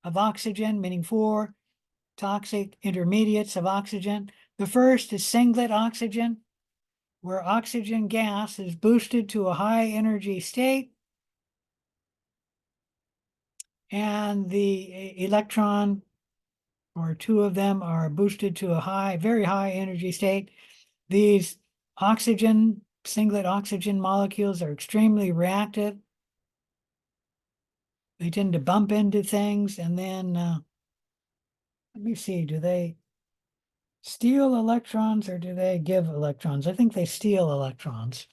of oxygen, meaning 4 toxic intermediates of oxygen. The first is singlet oxygen, where oxygen gas is boosted to a high energy state, and the electron, or 2 of them, are boosted to a very high energy state. These singlet oxygen molecules are extremely reactive. They tend to bump into things, and then, let me see, do they steal electrons or do they give electrons? I think they steal electrons.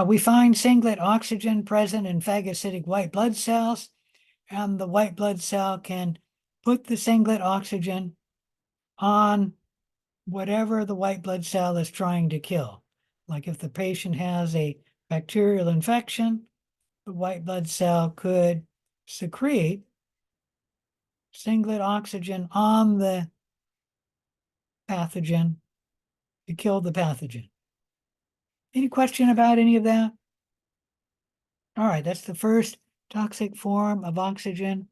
We find singlet oxygen present in phagocytic white blood cells, and the white blood cell can put the singlet oxygen on whatever the white blood cell is trying to kill. Like if the patient has a bacterial infection, the white blood cell could secrete singlet oxygen on the pathogen to kill the pathogen. Any question about any of that? All right, that's the first toxic form of oxygen.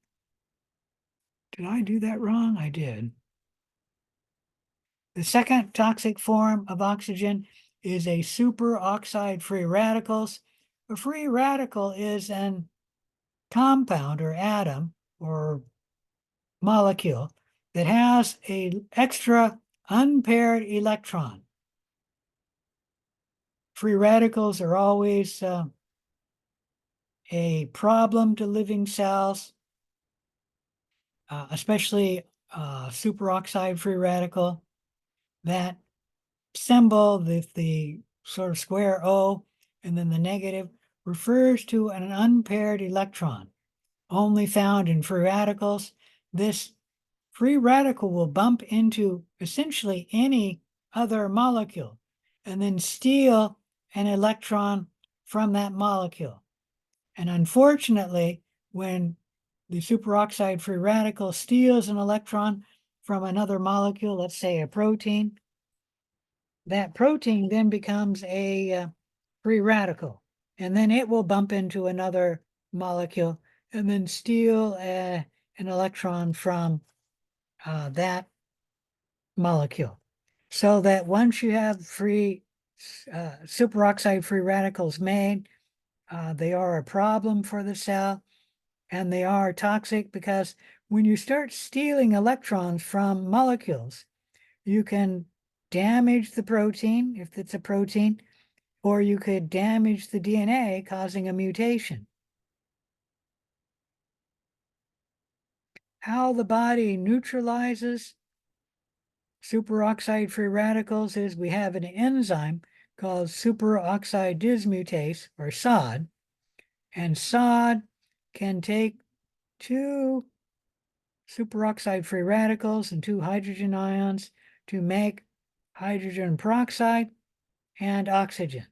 Did I do that wrong? I did. The second toxic form of oxygen is a superoxide free radicals. A free radical is an compound or atom or molecule that has an extra unpaired electron. Free radicals are always a problem to living cells, especially superoxide free radical. That symbol, the sort of square O and then the negative, refers to an unpaired electron only found in free radicals. This free radical will bump into essentially any other molecule and then steal an electron from that molecule. And unfortunately, when the superoxide free radical steals an electron from another molecule, let's say a protein, that protein then becomes a free radical, and then it will bump into another molecule and then steal an electron from that molecule. So that once you have free superoxide free radicals made, they are a problem for the cell, and they are toxic because when you start stealing electrons from molecules, you can damage the protein, if it's a protein, or you could damage the DNA, causing a mutation. How the body neutralizes superoxide free radicals is we have an enzyme called superoxide dismutase, or SOD, and SOD can take 2 superoxide free radicals and 2 hydrogen ions to make hydrogen peroxide and oxygen.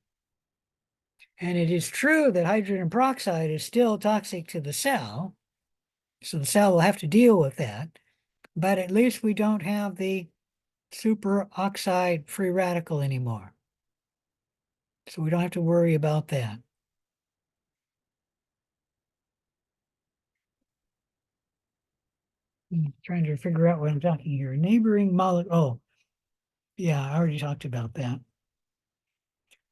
And it is true that hydrogen peroxide is still toxic to the cell, so the cell will have to deal with that, but at least we don't have the superoxide free radical anymore. So we don't have to worry about that. I'm trying to figure out what I'm talking here. Neighboring molecule. Oh, yeah, I already talked about that.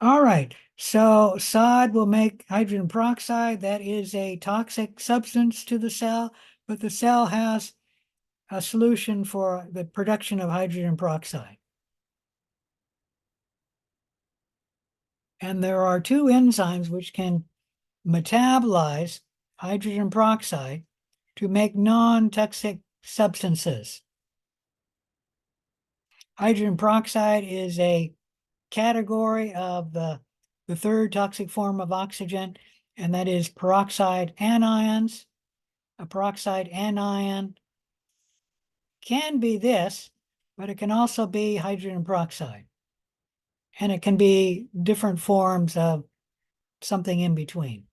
All right, so SOD will make hydrogen peroxide. That is a toxic substance to the cell, but the cell has a solution for the production of hydrogen peroxide. And there are two enzymes which can metabolize hydrogen peroxide to make non-toxic substances. Hydrogen peroxide is a category of the third toxic form of oxygen, and that is peroxide anions. A peroxide anion can be this, but it can also be hydrogen peroxide. And it can be different forms of something in between.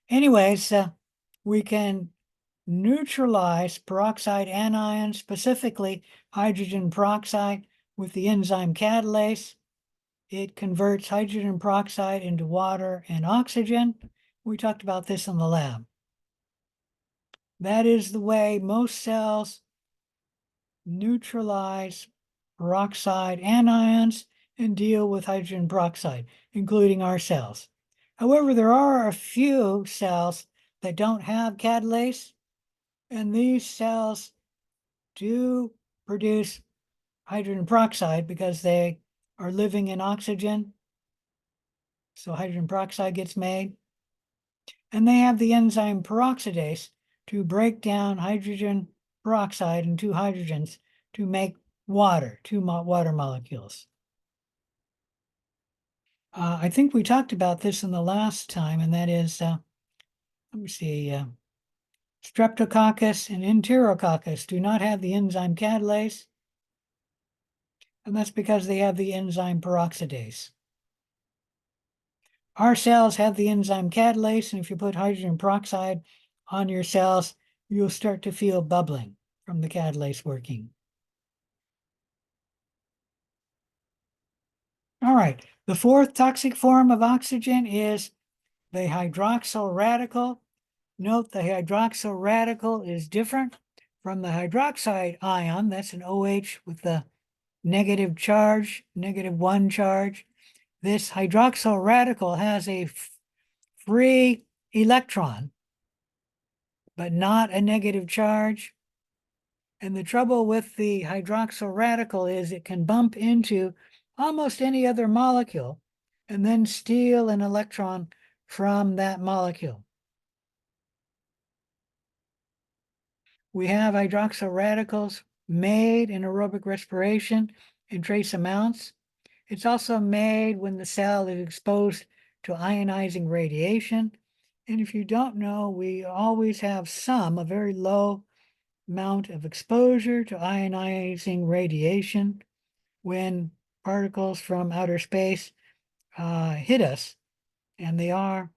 Anyways, we can neutralize peroxide anions, specifically hydrogen peroxide, with the enzyme catalase. It converts hydrogen peroxide into water and oxygen. We talked about this in the lab. That is the way most cells neutralize peroxide anions and deal with hydrogen peroxide, including our cells. However, there are a few cells that don't have catalase, and these cells do produce hydrogen peroxide because they are living in oxygen. So hydrogen peroxide gets made. And they have the enzyme peroxidase to break down hydrogen peroxide into hydrogens to make water, two water molecules. I think we talked about this in the last time, and that is, let me see, Streptococcus and Enterococcus do not have the enzyme catalase, and that's because they have the enzyme peroxidase. Our cells have the enzyme catalase, and if you put hydrogen peroxide on your cells, you'll start to feel bubbling from the catalase working. All right, the fourth toxic form of oxygen is the hydroxyl radical. Note the hydroxyl radical is different from the hydroxide ion. That's an OH with the negative charge, -1 charge. This hydroxyl radical has a free electron, but not a negative charge. And the trouble with the hydroxyl radical is it can bump into almost any other molecule and then steal an electron from that molecule. We have hydroxyl radicals made in aerobic respiration in trace amounts. It's also made when the cell is exposed to ionizing radiation. And if you don't know, we always have a very low amount of exposure to ionizing radiation when particles from outer space hit us, and they are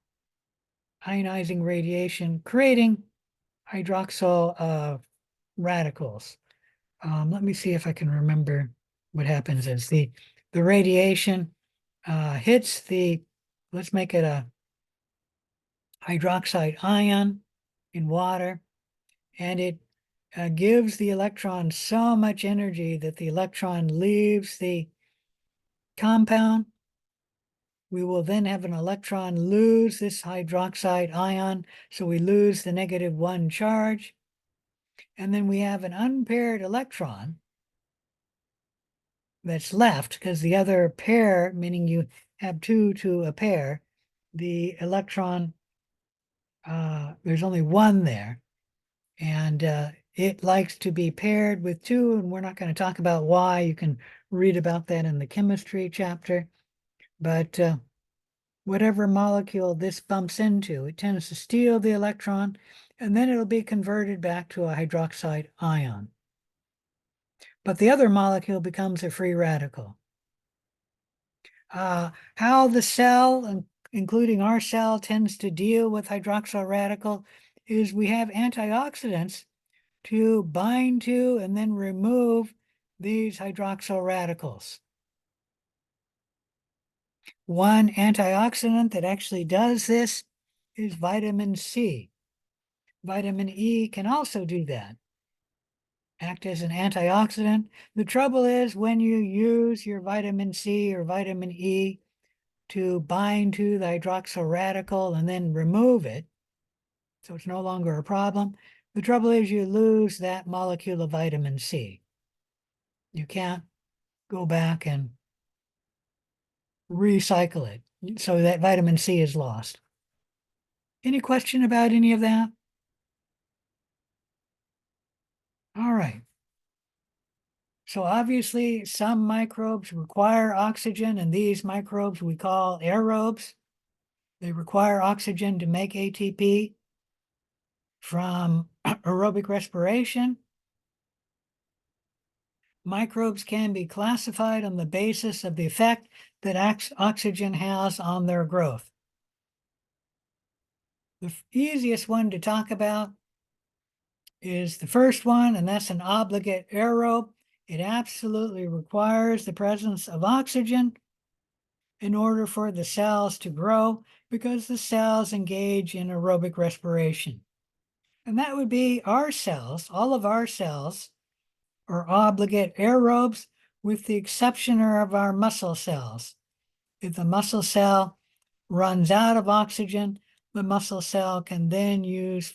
ionizing radiation, creating hydroxyl radicals. Let me see if I can remember what happens as the radiation hits let's make it a hydroxide ion in water, and it gives the electron so much energy that the electron leaves the compound. We will then have an electron lose this hydroxide ion, so we lose the -1 charge. And then we have an unpaired electron that's left, because the other pair, meaning you have two to a pair, the electron, there's only one there. And it likes to be paired with two, and we're not going to talk about why. You can read about that in the chemistry chapter. But whatever molecule this bumps into, it tends to steal the electron, and then it'll be converted back to a hydroxide ion. But the other molecule becomes a free radical. How the cell, including our cell, tends to deal with hydroxyl radical is we have antioxidants to bind to and then remove these hydroxyl radicals. One antioxidant that actually does this is vitamin C. Vitamin E can also do that, act as an antioxidant. The trouble is when you use your vitamin C or vitamin E to bind to the hydroxyl radical and then remove it, so it's no longer a problem. The trouble is you lose that molecule of vitamin C. You can't go back and recycle it. So that vitamin C is lost. Any question about any of that? All right. So obviously some microbes require oxygen, and these microbes we call aerobes. They require oxygen to make ATP from aerobic respiration. Microbes can be classified on the basis of the effect that oxygen has on their growth. The easiest one to talk about is the first one, and that's an obligate aerobe. It absolutely requires the presence of oxygen in order for the cells to grow, because the cells engage in aerobic respiration. And that would be our cells. All of our cells are obligate aerobes, with the exception of our muscle cells. If the muscle cell runs out of oxygen, the muscle cell can then use,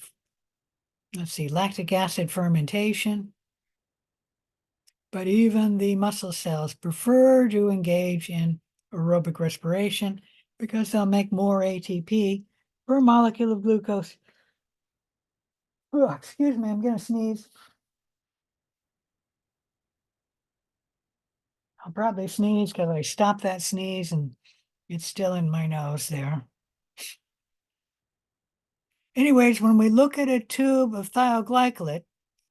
lactic acid fermentation. But even the muscle cells prefer to engage in aerobic respiration because they'll make more ATP per molecule of glucose. Oh, excuse me, I'm going to sneeze. I'll probably sneeze because I stopped that sneeze and it's still in my nose there. Anyways, when we look at a tube of thioglycolate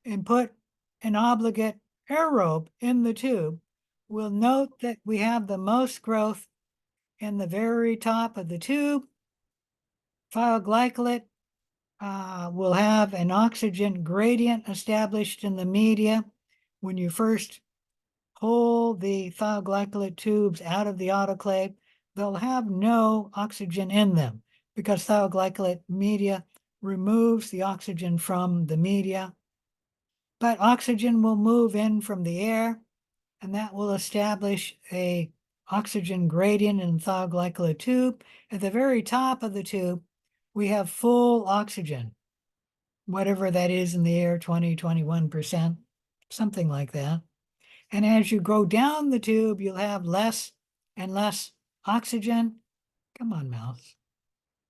and put an obligate aerobe in the tube, we'll note that we have the most growth in the very top of the tube. Thioglycolate will have an oxygen gradient established in the media. When you first pull the thioglycolate tubes out of the autoclave, they'll have no oxygen in them because thioglycolate media removes the oxygen from the media. But oxygen will move in from the air, and that will establish a oxygen gradient in the thioglycolate tube. At the very top of the tube, we have full oxygen, whatever that is in the air, 20, 21%, something like that. And as you go down the tube, you'll have less and less oxygen. Come on, mouse.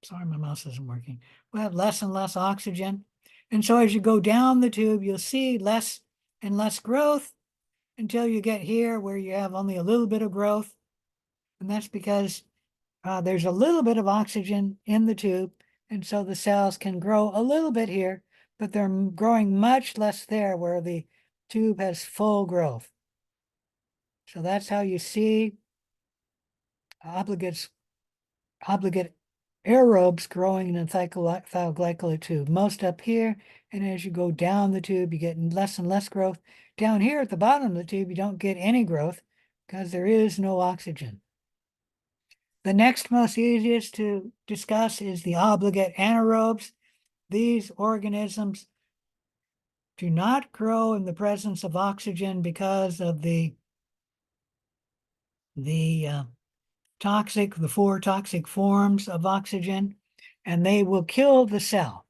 Sorry, my mouse isn't working. We'll have less and less oxygen. And so as you go down the tube, you'll see less and less growth until you get here where you have only a little bit of growth. And that's because there's a little bit of oxygen in the tube. And so the cells can grow a little bit here, but they're growing much less there where the tube has full growth. So that's how you see obligate aerobes growing in a thioglycolate tube, most up here. And as you go down the tube, you get less and less growth. Down here at the bottom of the tube, you don't get any growth because there is no oxygen. The next most easiest to discuss is the obligate anaerobes. These organisms do not grow in the presence of oxygen because of the four toxic forms of oxygen, and they will kill the cell.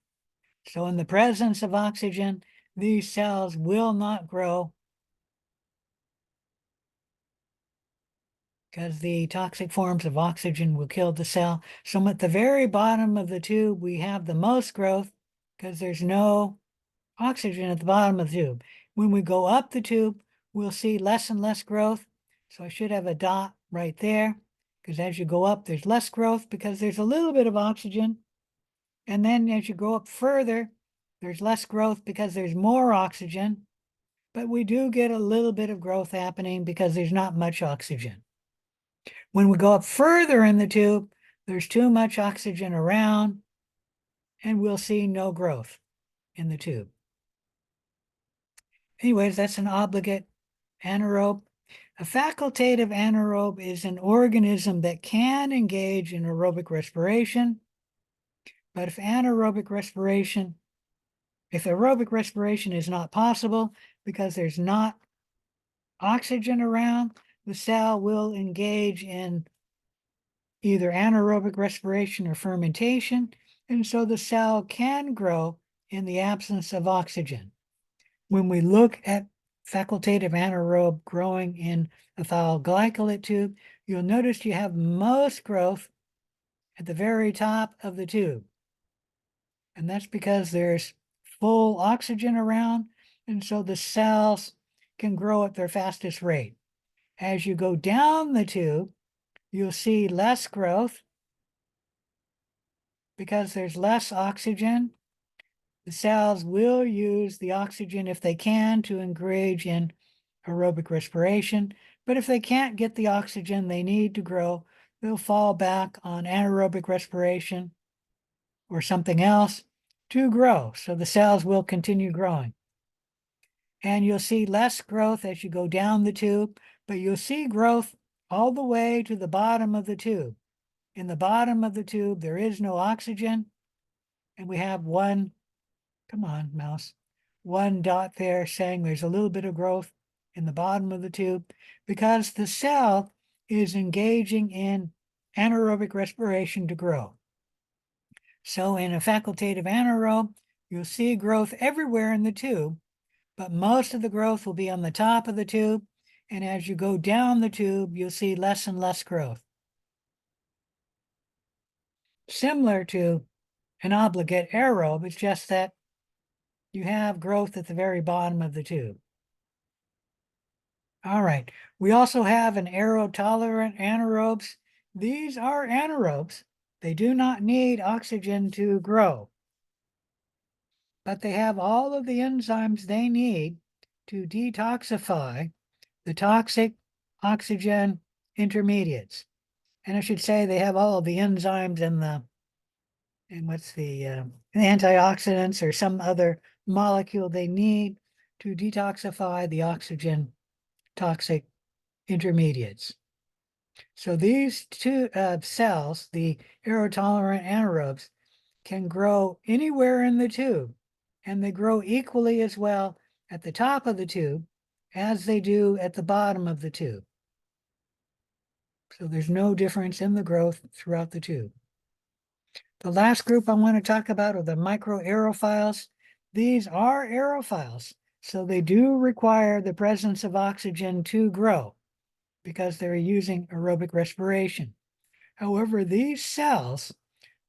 So in the presence of oxygen, these cells will not grow because the toxic forms of oxygen will kill the cell. So at the very bottom of the tube, we have the most growth because there's no oxygen at the bottom of the tube. When we go up the tube, we'll see less and less growth. So I should have a dot right there, because as you go up, there's less growth because there's a little bit of oxygen. And then as you go up further, there's less growth because there's more oxygen. But we do get a little bit of growth happening because there's not much oxygen. When we go up further in the tube, there's too much oxygen around, and we'll see no growth in the tube. Anyways, that's an obligate anaerobe. A facultative anaerobe is an organism that can engage in aerobic respiration, but if aerobic respiration is not possible because there's not oxygen around, the cell will engage in either anaerobic respiration or fermentation, and so the cell can grow in the absence of oxygen. When we look at facultative anaerobe growing in ethyl glycolate tube, you'll notice you have most growth at the very top of the tube. And that's because there's full oxygen around, and so the cells can grow at their fastest rate. As you go down the tube, you'll see less growth because there's less oxygen. The cells will use the oxygen if they can to engage in aerobic respiration, but if they can't get the oxygen they need to grow, they'll fall back on anaerobic respiration or something else to grow. So the cells will continue growing. And you'll see less growth as you go down the tube, but you'll see growth all the way to the bottom of the tube. In the bottom of the tube, there is no oxygen, and we have one, come on, mouse, one dot there saying there's a little bit of growth in the bottom of the tube because the cell is engaging in anaerobic respiration to grow. So in a facultative anaerobe, you'll see growth everywhere in the tube, but most of the growth will be on the top of the tube. And as you go down the tube, you'll see less and less growth. Similar to an obligate aerobe, it's just that you have growth at the very bottom of the tube. All right, we also have an aerotolerant anaerobes. These are anaerobes. They do not need oxygen to grow, but they have all of the enzymes they need to detoxify the toxic oxygen intermediates. And I should say they have all of the enzymes and the antioxidants or some other molecule they need to detoxify the oxygen toxic intermediates. So these two cells, the aerotolerant anaerobes, can grow anywhere in the tube, and they grow equally as well at the top of the tube as they do at the bottom of the tube. So there's no difference in the growth throughout the tube. The last group I want to talk about are the microaerophiles. These are aerophiles, so they do require the presence of oxygen to grow because they're using aerobic respiration. However, these cells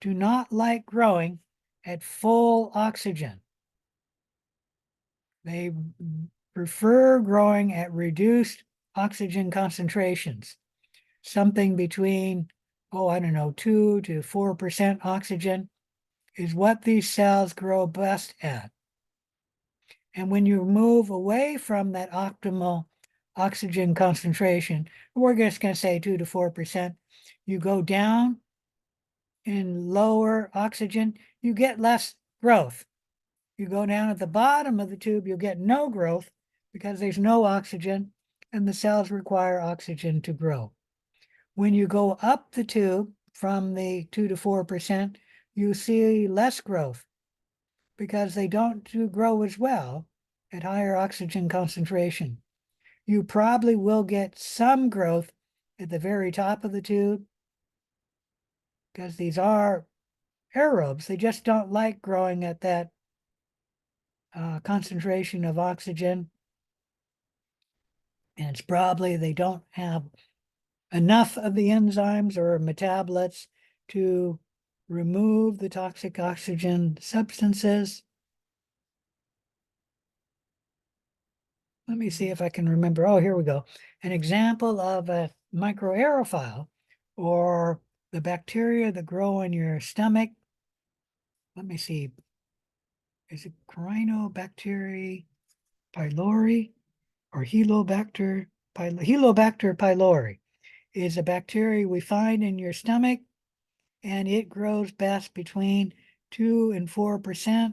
do not like growing at full oxygen. They prefer growing at reduced oxygen concentrations, something between, 2 to 4% oxygen is what these cells grow best at. And when you move away from that optimal oxygen concentration, we're just going to say 2 to 4%, you go down in lower oxygen, you get less growth. You go down at the bottom of the tube, you'll get no growth because there's no oxygen and the cells require oxygen to grow. When you go up the tube from the 2 to 4%, you see less growth because they don't grow as well at higher oxygen concentration. You probably will get some growth at the very top of the tube because these are aerobes. They just don't like growing at that concentration of oxygen. And it's probably they don't have enough of the enzymes or metabolites to remove the toxic oxygen substances. Let me see if I can remember. Oh, here we go. An example of a microaerophile, or the bacteria that grow in your stomach. Let me see. Is it Corynebacter pylori or Helicobacter pylori? Helicobacter pylori is a bacteria we find in your stomach, and it grows best between 2 and 4%.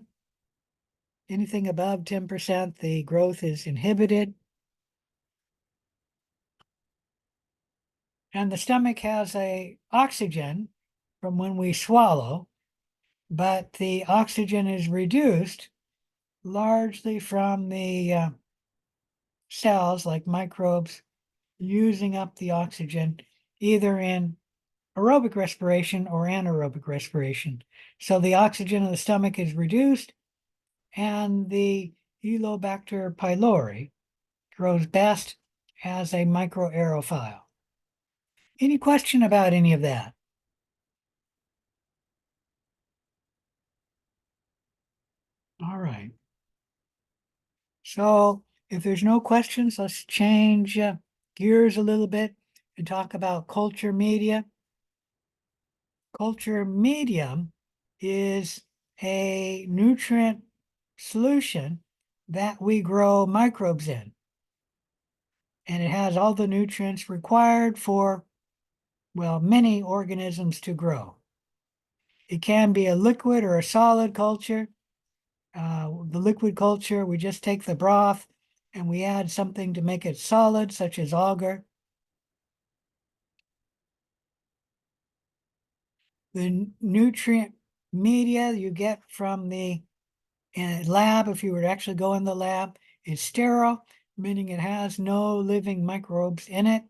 Anything above 10%, the growth is inhibited. And the stomach has a oxygen from when we swallow, but the oxygen is reduced largely from the cells like microbes using up the oxygen either in aerobic respiration or anaerobic respiration. So the oxygen in the stomach is reduced and the Helicobacter pylori grows best as a microaerophile. Any question about any of that? All right. So if there's no questions, let's change gears a little bit and talk about culture media. Culture medium is a nutrient solution that we grow microbes in. And it has all the nutrients required for, well, many organisms to grow. It can be a liquid or a solid culture. The liquid culture, we just take the broth and we add something to make it solid, such as agar. The nutrient media you get from the lab, if you were to actually go in the lab, is sterile, meaning it has no living microbes in it.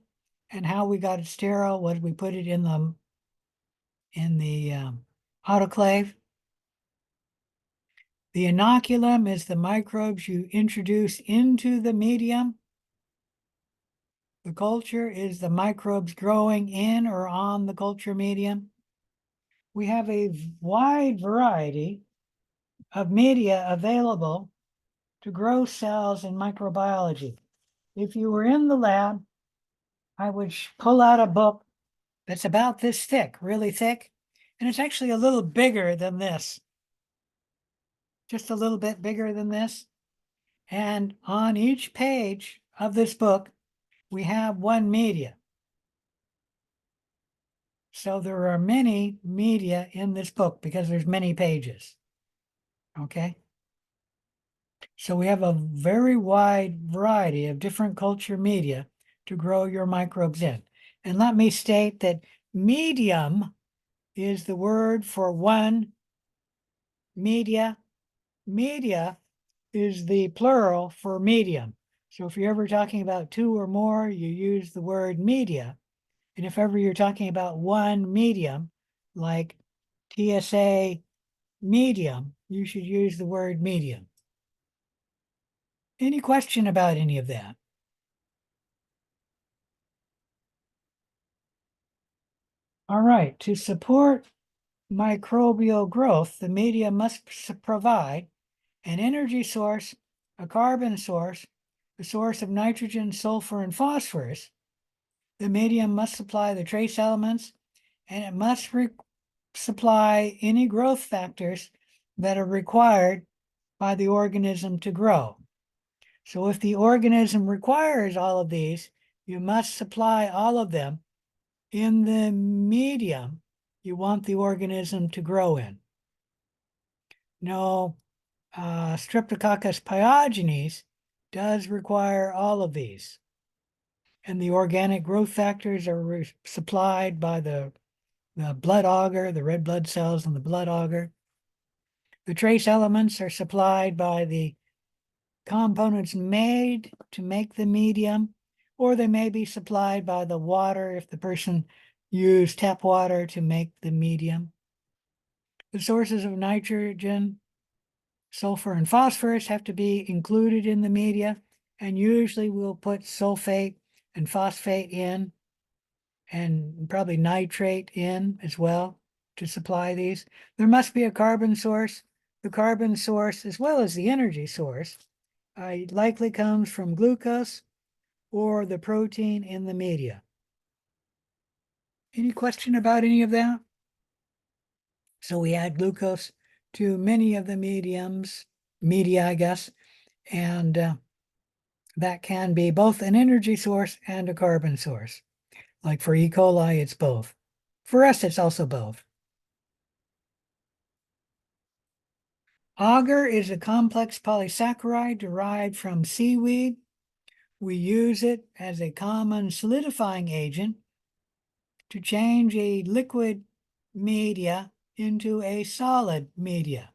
And how we got it sterile was we put it in the autoclave. The inoculum is the microbes you introduce into the medium. The culture is the microbes growing in or on the culture medium. We have a wide variety of media available to grow cells in microbiology. If you were in the lab, I would pull out a book that's about this thick, really thick, and it's actually a little bigger than this. Just a little bit bigger than this. And on each page of this book, we have one media. So there are many media in this book because there's many pages. Okay. So we have a very wide variety of different culture media to grow your microbes in. And let me state that medium is the word for one media. Media is the plural for medium. So if you're ever talking about two or more, you use the word media. And if ever you're talking about one medium, like TSA medium, you should use the word medium. Any question about any of that? All right, to support microbial growth, the media must provide an energy source, a carbon source, a source of nitrogen, sulfur, and phosphorus. The medium must supply the trace elements, and it must supply any growth factors that are required by the organism to grow. So if the organism requires all of these, you must supply all of them in the medium you want the organism to grow in. No, Streptococcus pyogenes does require all of these. And the organic growth factors are supplied by the blood agar, the red blood cells in the blood agar. The trace elements are supplied by the components made to make the medium, or they may be supplied by the water if the person used tap water to make the medium. The sources of nitrogen, sulfur, and phosphorus have to be included in the media, and usually we'll put sulfate and phosphate in, and probably nitrate in as well to supply these. There must be a carbon source. The carbon source, as well as the energy source, likely comes from glucose or the protein in the media. Any question about any of that? So we add glucose to many of the media, I guess, and that can be both an energy source and a carbon source. Like for E. coli, it's both. For us, it's also both. Agar is a complex polysaccharide derived from seaweed. We use it as a common solidifying agent to change a liquid media into a solid media.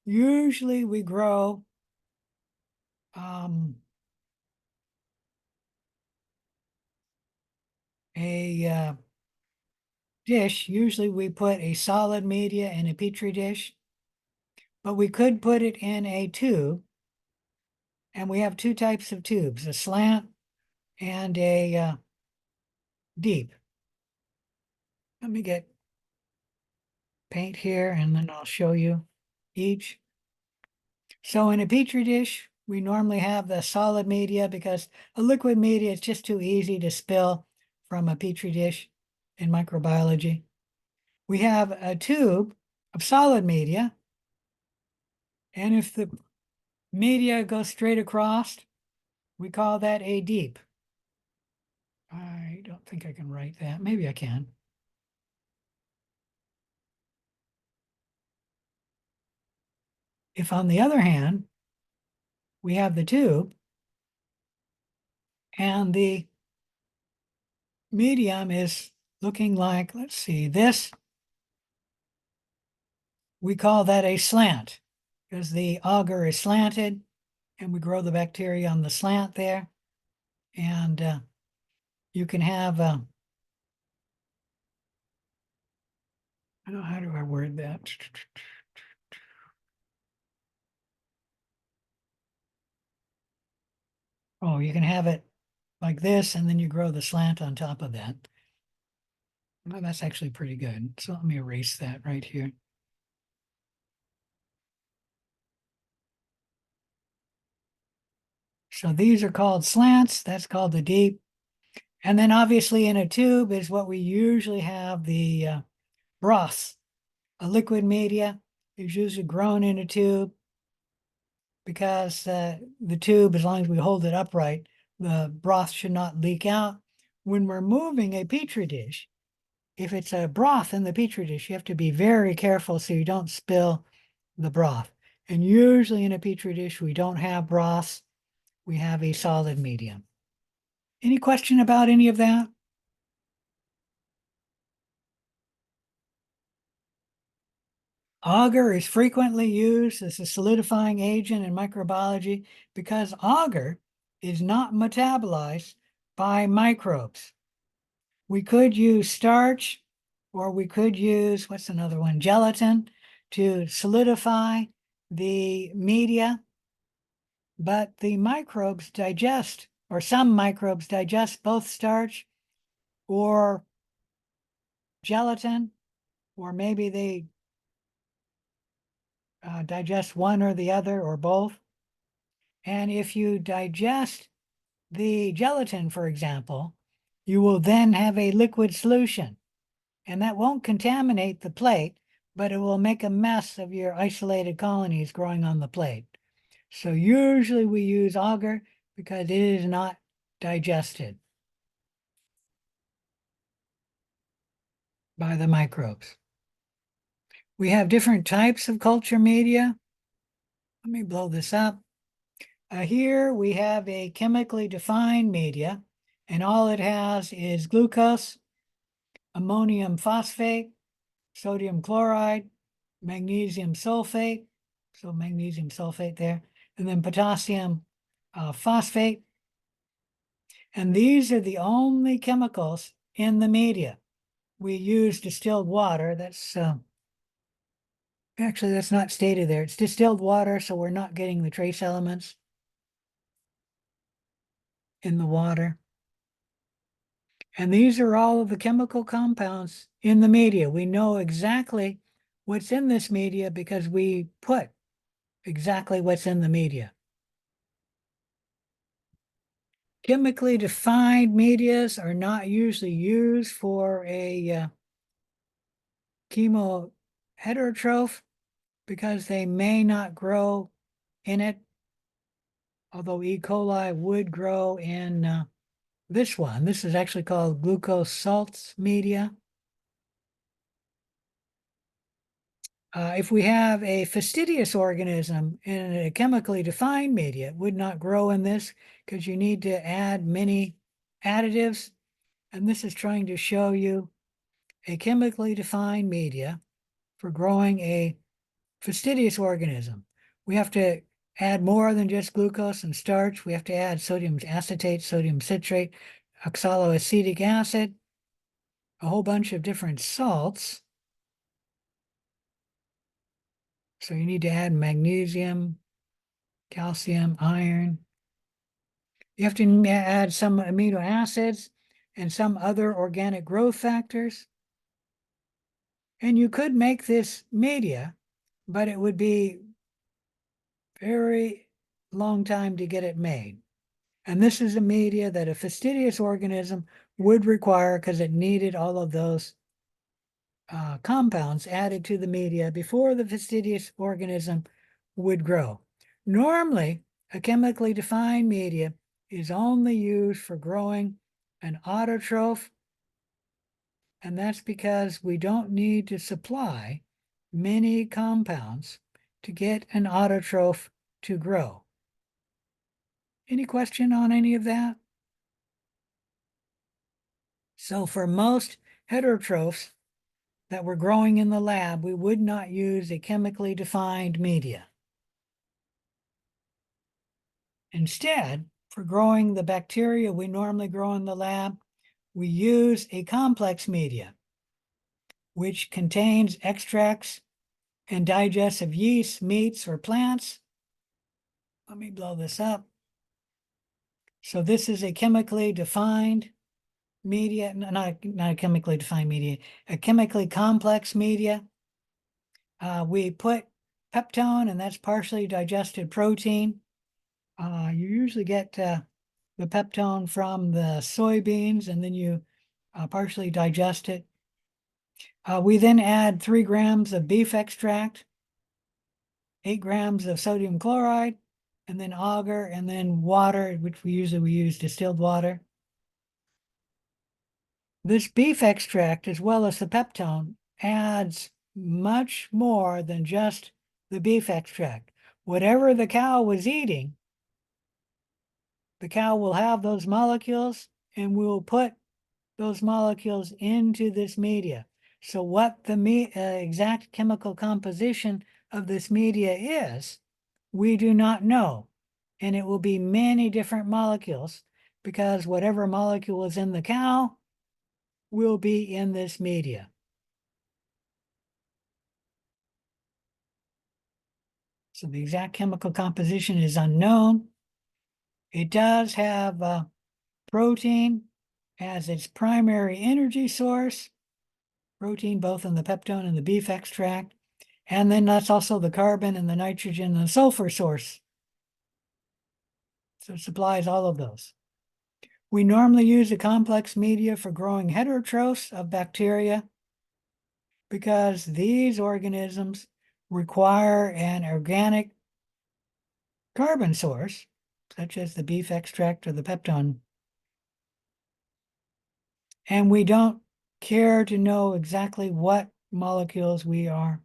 Usually we grow a dish. Usually we put a solid media in a petri dish. but we could put it in a tube. And we have two types of tubes, a slant and a deep. Let me get paint here and then I'll show you each. So in a Petri dish, we normally have the solid media because a liquid media is just too easy to spill from a Petri dish in microbiology. We have a tube of solid media, and if the media goes straight across, we call that a deep. I don't think I can write that. Maybe I can. If on the other hand, we have the tube and the medium is looking like, let's see, this, we call that a slant because the agar is slanted and we grow the bacteria on the slant there. And you can have, I don't know, how do I word that? Oh, you can have it like this, and then you grow the slant on top of that. Well, that's actually pretty good. So let me erase that right here. So these are called slants. That's called the deep. And then obviously in a tube is what we usually have the broth. A liquid media is usually grown in a tube because the tube, as long as we hold it upright, the broth should not leak out. When we're moving a Petri dish, if it's a broth in the Petri dish, you have to be very careful so you don't spill the broth. And usually in a Petri dish, we don't have broths. We have a solid medium. Any question about any of that? Agar is frequently used as a solidifying agent in microbiology because agar is not metabolized by microbes. We could use starch, or we could use, what's another one, gelatin, to solidify the media, but the microbes digest, or some microbes digest both starch or gelatin, or maybe they digest one or the other or both. And if you digest the gelatin, for example, you will then have a liquid solution. And that won't contaminate the plate, but it will make a mess of your isolated colonies growing on the plate. So usually we use agar because it is not digested by the microbes. We have different types of culture media. Let me blow this up. Here we have a chemically defined media, and all it has is glucose, ammonium phosphate, sodium chloride, magnesium sulfate, so magnesium sulfate there, and then potassium phosphate. And these are the only chemicals in the media. We use distilled water. That's actually, that's not stated there. It's distilled water, so we're not getting the trace elements in the water. And these are all of the chemical compounds in the media. We know exactly what's in this media because we put exactly what's in the media. Chemically defined medias are not usually used for a chemoheterotroph because they may not grow in it, although E. coli would grow in this one. This is actually called glucose salts media. If we have a fastidious organism in a chemically defined media, it would not grow in this because you need to add many additives. And this is trying to show you a chemically defined media for growing a fastidious organism. We have to add more than just glucose and starch. We have to add sodium acetate, sodium citrate, oxaloacetic acid, a whole bunch of different salts. So you need to add magnesium, calcium, iron. You have to add some amino acids and some other organic growth factors. And you could make this media, but it would be very long time to get it made. And this is a media that a fastidious organism would require because it needed all of those compounds added to the media before the fastidious organism would grow. Normally, a chemically defined media is only used for growing an autotroph, and that's because we don't need to supply many compounds to get an autotroph to grow. Any question on any of that? So for most heterotrophs that were growing in the lab, we would not use a chemically defined media. Instead, for growing the bacteria we normally grow in the lab, we use a complex media, which contains extracts and digests of yeasts, meats, or plants. Let me blow this up. So this is a chemically defined media, not a chemically defined media, a chemically complex media. We put peptone, and that's partially digested protein. You usually get the peptone from the soybeans, and then you partially digest it. We then add 3 grams of beef extract, 8 grams of sodium chloride, and then agar, and then water, which we use distilled water. This beef extract, as well as the peptone, adds much more than just the beef extract. Whatever the cow was eating, the cow will have those molecules, and we will put those molecules into this media. So what the exact chemical composition of this media is, we do not know. And it will be many different molecules, because whatever molecule is in the cow will be in this media. So the exact chemical composition is unknown. It does have protein as its primary energy source, protein both in the peptone and the beef extract. And then that's also the carbon and the nitrogen and the sulfur source. So it supplies all of those. We normally use a complex media for growing heterotrophs of bacteria because these organisms require an organic carbon source, such as the beef extract or the peptone. And we don't care to know exactly what molecules we are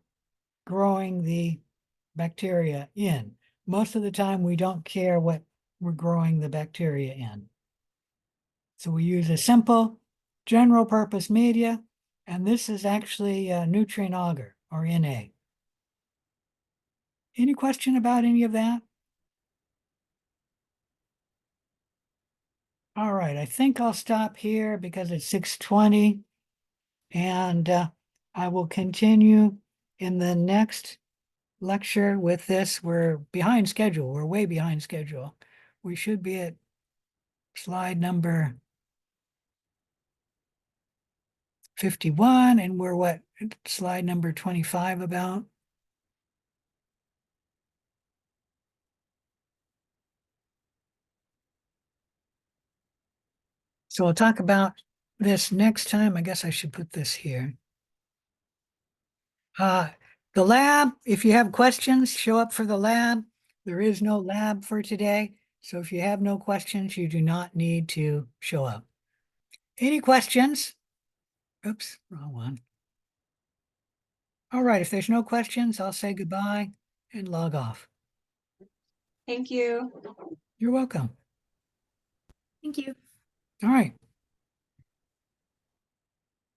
growing the bacteria in. Most of the time, we don't care what we're growing the bacteria in. So we use a simple general purpose media, and this is actually nutrient agar, or Na. Any question about any of that? All right, I think I'll stop here because it's 6:20, and I will continue in the next lecture with this. We're behind schedule. We're way behind schedule. We should be at slide number 51, and we're what, slide number 25 about? So we'll talk about this next time. I guess I should put this here. The lab, if you have questions, show up for the lab. There is no lab for today. So if you have no questions, you do not need to show up. Any questions? Oops, wrong one. All right, if there's no questions, I'll say goodbye and log off. Thank you. You're welcome. Thank you. All right.